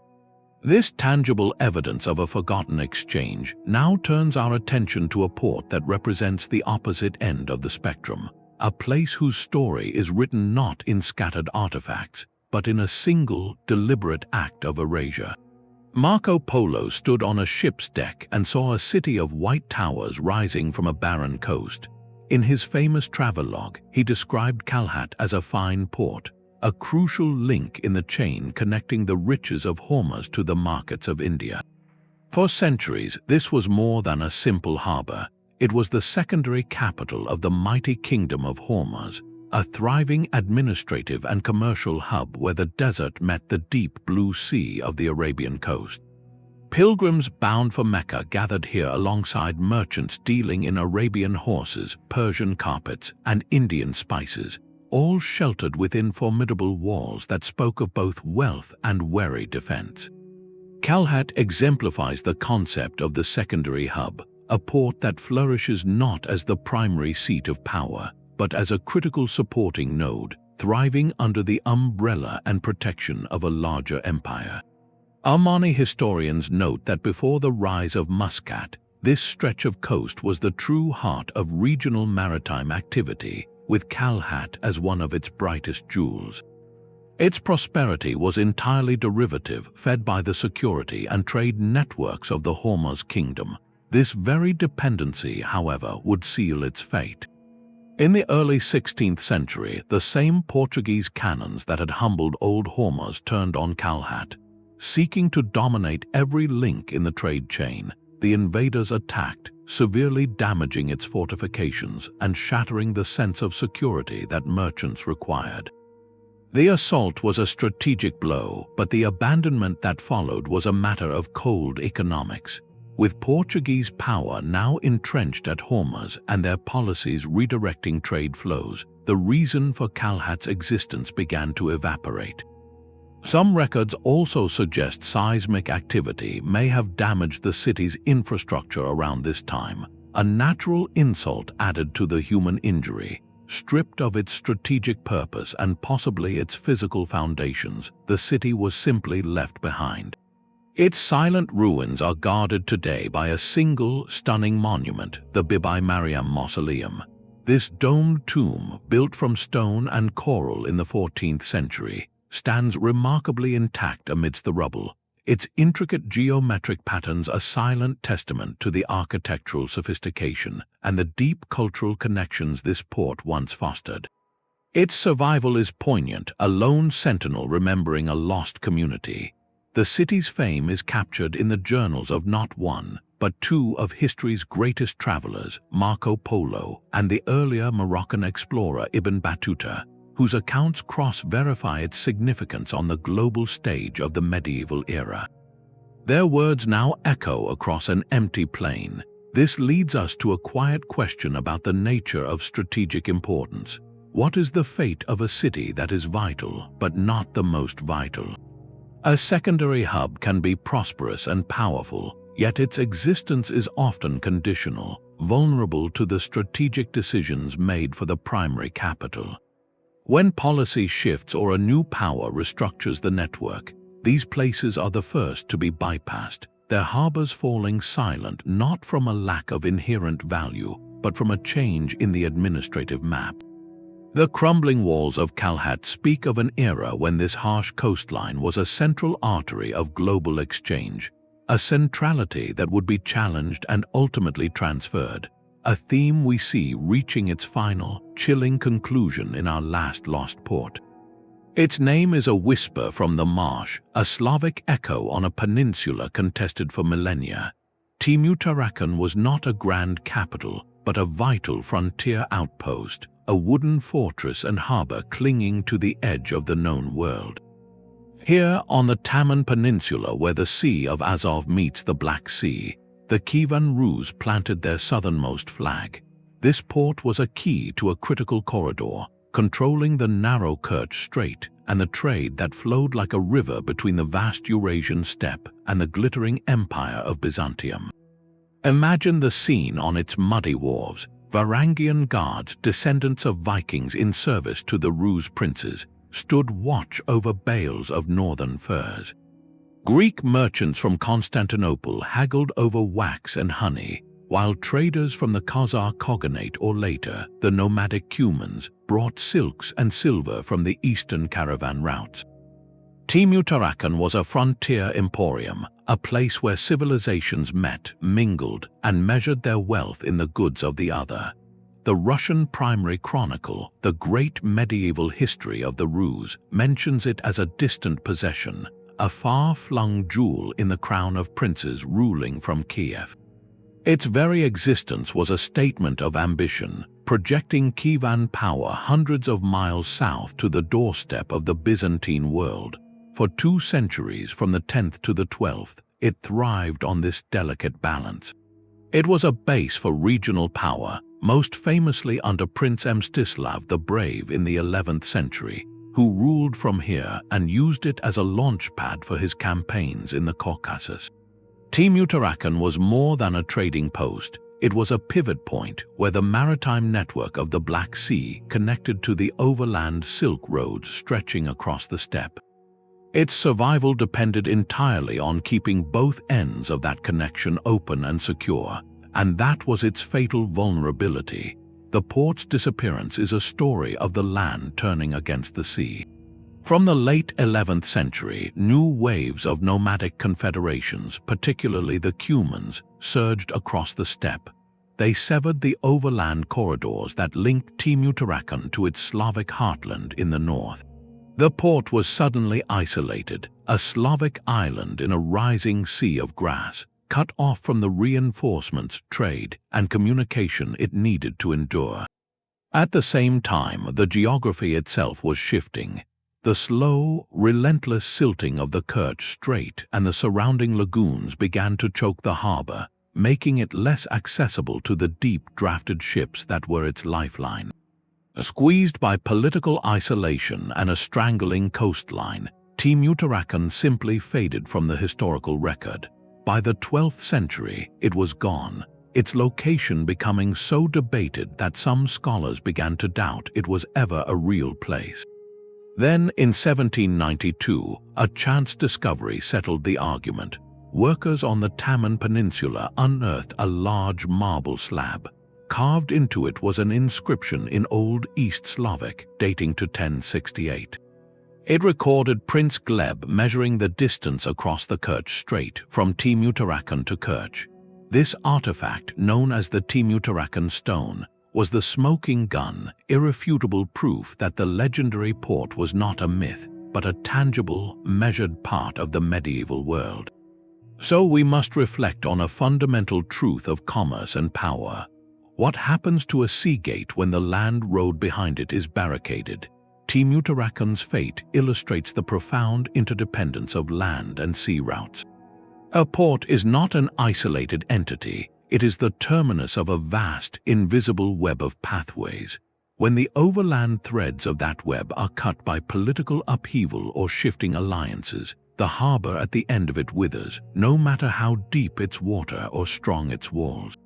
S1: This tangible evidence of a forgotten exchange now turns our attention to a port that represents the opposite end of the spectrum, a place whose story is written not in scattered artifacts, but in a single, deliberate act of erasure. Marco Polo stood on a ship's deck and saw a city of white towers rising from a barren coast. In his famous travelogue, he described Kalhat as a fine port, a crucial link in the chain connecting the riches of Hormuz to the markets of India. For centuries, this was more than a simple harbor. It was the secondary capital of the mighty kingdom of Hormuz, a thriving administrative and commercial hub where the desert met the deep blue sea of the Arabian coast. Pilgrims bound for Mecca gathered here alongside merchants dealing in Arabian horses, Persian carpets, and Indian spices, all sheltered within formidable walls that spoke of both wealth and wary defense. Kalhat exemplifies the concept of the secondary hub, a port that flourishes not as the primary seat of power, but as a critical supporting node, thriving under the umbrella and protection of a larger empire. Armani historians note that before the rise of Muscat, this stretch of coast was the true heart of regional maritime activity, with Kalhat as one of its brightest jewels. Its prosperity was entirely derivative, fed by the security and trade networks of the Hormuz kingdom. This very dependency, however, would seal its fate. In the early 16th century, the same Portuguese cannons that had humbled old Hormuz turned on Kalhat. Seeking to dominate every link in the trade chain, the invaders attacked, severely damaging its fortifications and shattering the sense of security that merchants required. The assault was a strategic blow, but the abandonment that followed was a matter of cold economics. With Portuguese power now entrenched at Hormuz and their policies redirecting trade flows, the reason for Kalhat's existence began to evaporate. Some records also suggest seismic activity may have damaged the city's infrastructure around this time, a natural insult added to the human injury. Stripped of its strategic purpose and possibly its physical foundations, the city was simply left behind. Its silent ruins are guarded today by a single stunning monument, the Bibi Mariam Mausoleum. This domed tomb, built from stone and coral in the 14th century, stands remarkably intact amidst the rubble, its intricate geometric patterns a silent testament to the architectural sophistication and the deep cultural connections this port once fostered. Its survival is poignant, a lone sentinel remembering a lost community. The city's fame is captured in the journals of not one, but two of history's greatest travelers, Marco Polo and the earlier Moroccan explorer Ibn Battuta, whose accounts cross-verify its significance on the global stage of the medieval era. Their words now echo across an empty plain. This leads us to a quiet question about the nature of strategic importance. What is the fate of a city that is vital, but not the most vital? A secondary hub can be prosperous and powerful, yet its existence is often conditional, vulnerable to the strategic decisions made for the primary capital. When policy shifts or a new power restructures the network, these places are the first to be bypassed, their harbors falling silent not from a lack of inherent value, but from a change in the administrative map. The crumbling walls of Kalhat speak of an era when this harsh coastline was a central artery of global exchange, a centrality that would be challenged and ultimately transferred, a theme we see reaching its final, chilling conclusion in our last lost port. Its name is a whisper from the marsh, a Slavic echo on a peninsula contested for millennia. Timuttarakan was not a grand capital, but a vital frontier outpost, a wooden fortress and harbor clinging to the edge of the known world. Here, on the Taman Peninsula where the Sea of Azov meets the Black Sea, the Kievan Rus planted their southernmost flag. This port was a key to a critical corridor, controlling the narrow Kerch Strait and the trade that flowed like a river between the vast Eurasian steppe and the glittering empire of Byzantium. Imagine the scene on its muddy wharves. Varangian guards, descendants of Vikings in service to the Rus princes, stood watch over bales of northern furs. Greek merchants from Constantinople haggled over wax and honey, while traders from the Khazar Khaganate or later, the nomadic Cumans, brought silks and silver from the eastern caravan routes. Timuttarakan was a frontier emporium, a place where civilizations met, mingled, and measured their wealth in the goods of the other. The Russian primary chronicle, the great medieval history of the Rus, mentions it as a distant possession, a far-flung jewel in the crown of princes ruling from Kiev. Its very existence was a statement of ambition, projecting Kievan power hundreds of miles south to the doorstep of the Byzantine world. For 2 centuries, from the 10th to the 12th, it thrived on this delicate balance. It was a base for regional power, most famously under Prince Mstislav the Brave in the 11th century, who ruled from here and used it as a launchpad for his campaigns in the Caucasus. Timuttarakan was more than a trading post. It was a pivot point where the maritime network of the Black Sea connected to the overland Silk roads stretching across the steppe. Its survival depended entirely on keeping both ends of that connection open and secure, and that was its fatal vulnerability. The port's disappearance is a story of the land turning against the sea. From the late 11th century, new waves of nomadic confederations, particularly the Cumans, surged across the steppe. They severed the overland corridors that linked Timuttarakan to its Slavic heartland in the north. The port was suddenly isolated, a Slavic island in a rising sea of grass, cut off from the reinforcements, trade, and communication it needed to endure. At the same time, the geography itself was shifting. The slow, relentless silting of the Kerch Strait and the surrounding lagoons began to choke the harbor, making it less accessible to the deep-drafted ships that were its lifeline. Squeezed by political isolation and a strangling coastline, Timuttarakan simply faded from the historical record. By the 12th century, it was gone, its location becoming so debated that some scholars began to doubt it was ever a real place. Then, in 1792, a chance discovery settled the argument. Workers on the Taman Peninsula unearthed a large marble slab. Carved into it was an inscription in Old East Slavic dating to 1068. It recorded Prince Gleb measuring the distance across the Kerch Strait from Timuttarakan to Kerch. This artifact, known as the Timuttarakan stone, was the smoking gun, irrefutable proof that the legendary port was not a myth, but a tangible, measured part of the medieval world. So we must reflect on a fundamental truth of commerce and power. What happens to a sea gate when the land road behind it is barricaded? Timuttarakan's fate illustrates the profound interdependence of land and sea routes. A port is not an isolated entity. It is the terminus of a vast, invisible web of pathways. When the overland threads of that web are cut by political upheaval or shifting alliances, the harbor at the end of it withers, no matter how deep its water or strong its walls.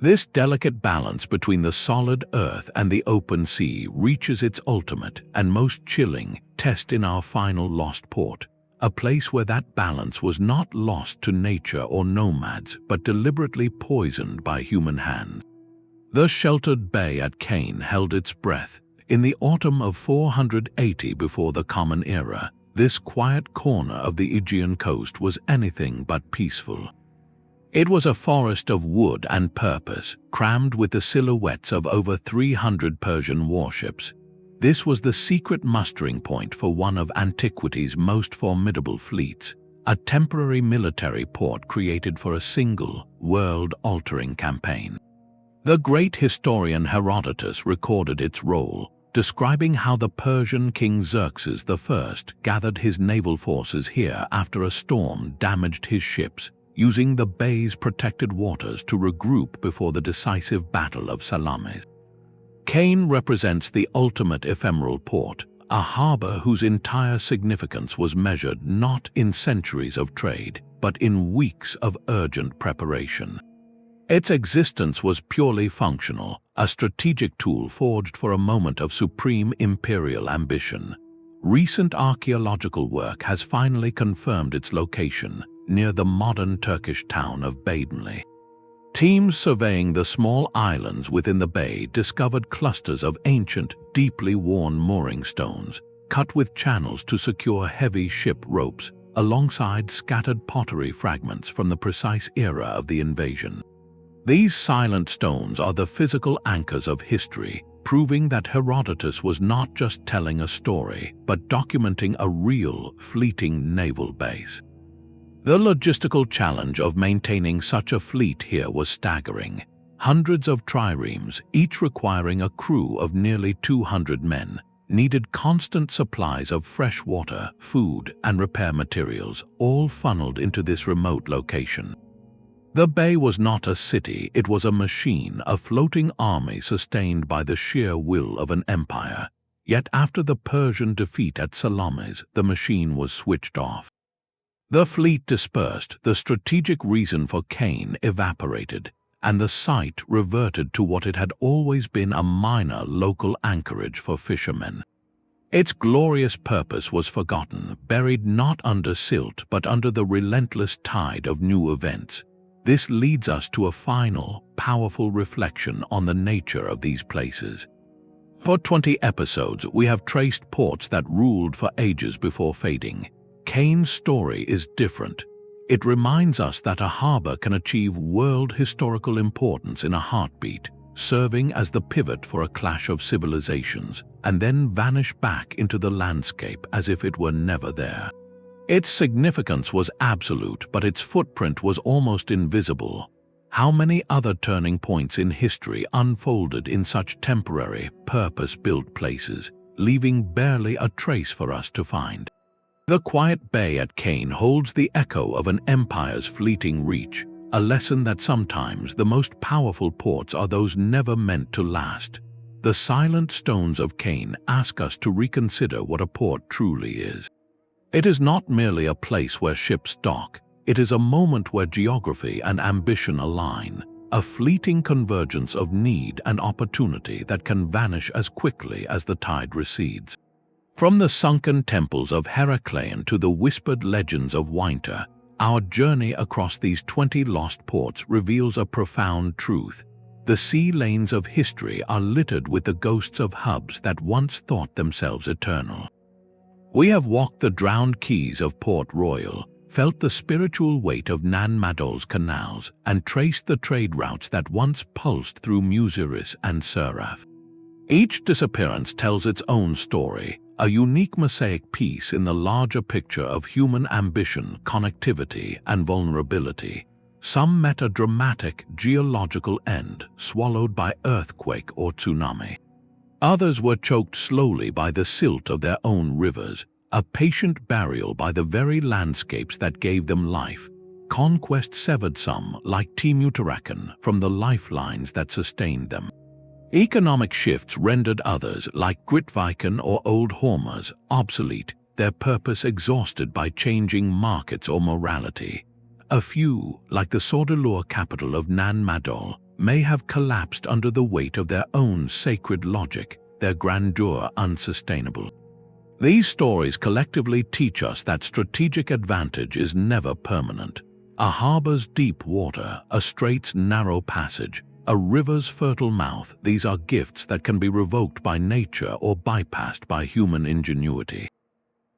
S1: This delicate balance between the solid earth and the open sea reaches its ultimate and most chilling test in our final lost port, a place where that balance was not lost to nature or nomads but deliberately poisoned by human hands. The sheltered bay at Caen held its breath. In the autumn of 480 before the Common Era, this quiet corner of the Aegean coast was anything but peaceful. It was a forest of wood and purpose, crammed with the silhouettes of over 300 Persian warships. This was the secret mustering point for one of antiquity's most formidable fleets, a temporary military port created for a single, world-altering campaign. The great historian Herodotus recorded its role, describing how the Persian king Xerxes I gathered his naval forces here after a storm damaged his ships, using the bay's protected waters to regroup before the decisive Battle of Salamis. Caen represents the ultimate ephemeral port, a harbor whose entire significance was measured not in centuries of trade, but in weeks of urgent preparation. Its existence was purely functional, a strategic tool forged for a moment of supreme imperial ambition. Recent archaeological work has finally confirmed its location, near the modern Turkish town of Bademli. Teams surveying the small islands within the bay discovered clusters of ancient, deeply worn mooring stones, cut with channels to secure heavy ship ropes, alongside scattered pottery fragments from the precise era of the invasion. These silent stones are the physical anchors of history, proving that Herodotus was not just telling a story, but documenting a real, fleeting naval base. The logistical challenge of maintaining such a fleet here was staggering. Hundreds of triremes, each requiring a crew of nearly 200 men, needed constant supplies of fresh water, food, and repair materials, all funneled into this remote location. The bay was not a city, it was a machine, a floating army sustained by the sheer will of an empire. Yet after the Persian defeat at Salamis, the machine was switched off. The fleet dispersed, the strategic reason for Caen evaporated, and the site reverted to what it had always been, a minor local anchorage for fishermen. Its glorious purpose was forgotten, buried not under silt but under the relentless tide of new events. This leads us to a final, powerful reflection on the nature of these places. For 20 episodes, we have traced ports that ruled for ages before fading. Caen's story is different. It reminds us that a harbor can achieve world historical importance in a heartbeat, serving as the pivot for a clash of civilizations, and then vanish back into the landscape as if it were never there. Its significance was absolute, but its footprint was almost invisible. How many other turning points in history unfolded in such temporary, purpose-built places, leaving barely a trace for us to find? The quiet bay at Caen holds the echo of an empire's fleeting reach, a lesson that sometimes the most powerful ports are those never meant to last. The silent stones of Caen ask us to reconsider what a port truly is. It is not merely a place where ships dock, it is a moment where geography and ambition align, a fleeting convergence of need and opportunity that can vanish as quickly as the tide recedes. From the sunken temples of Heracleion to the whispered legends of Wünsdorf, our journey across these 20 lost ports reveals a profound truth. The sea lanes of history are littered with the ghosts of hubs that once thought themselves eternal. We have walked the drowned quays of Port Royal, felt the spiritual weight of Nan Madol's canals, and traced the trade routes that once pulsed through Muziris and Siraf. Each disappearance tells its own story, a unique mosaic piece in the larger picture of human ambition, connectivity, and vulnerability. Some met a dramatic geological end, swallowed by earthquake or tsunami. Others were choked slowly by the silt of their own rivers, a patient burial by the very landscapes that gave them life. Conquest severed some, like Temuterakon, from the lifelines that sustained them. Economic shifts rendered others, like Grytviken or Old Hormuz, obsolete, their purpose exhausted by changing markets or morality. A few, like the Sordelure capital of Nan Madol, may have collapsed under the weight of their own sacred logic, their grandeur unsustainable. These stories collectively teach us that strategic advantage is never permanent. A harbor's deep water, a strait's narrow passage, a river's fertile mouth, these are gifts that can be revoked by nature or bypassed by human ingenuity.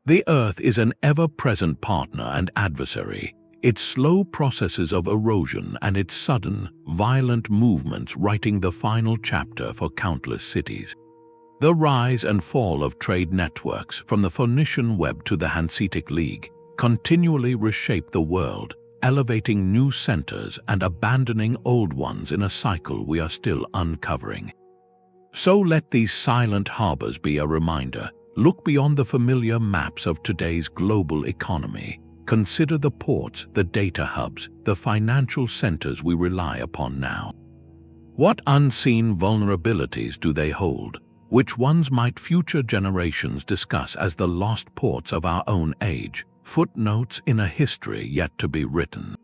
S1: The Earth is an ever-present partner and adversary, its slow processes of erosion and its sudden, violent movements writing the final chapter for countless cities. The rise and fall of trade networks, from the Phoenician web to the Hanseatic League, continually reshape the world, elevating new centers and abandoning old ones in a cycle we are still uncovering. So let these silent harbors be a reminder. Look beyond the familiar maps of today's global economy. Consider the ports, the data hubs, the financial centers we rely upon now. What unseen vulnerabilities do they hold? Which ones might future generations discuss as the lost ports of our own age, footnotes in a history yet to be written?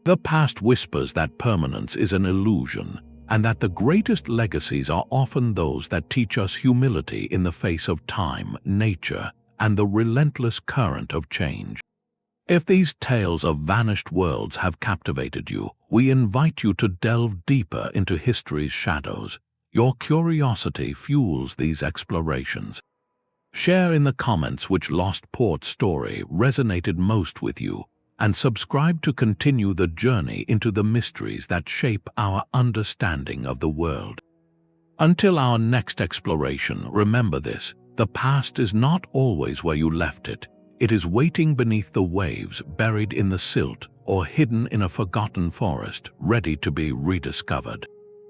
S1: The past whispers that permanence is an illusion, and that the greatest legacies are often those that teach us humility in the face of time, nature, and the relentless current of change. If these tales of vanished worlds have captivated you, we invite you to delve deeper into history's shadows. Your curiosity fuels these explorations. Share in the comments which lost port story resonated most with you, and subscribe to continue the journey into the mysteries that shape our understanding of the world. Until our next exploration, remember this: the past is not always where you left it. It is waiting beneath the waves, buried in the silt, or hidden in a forgotten forest, ready to be rediscovered.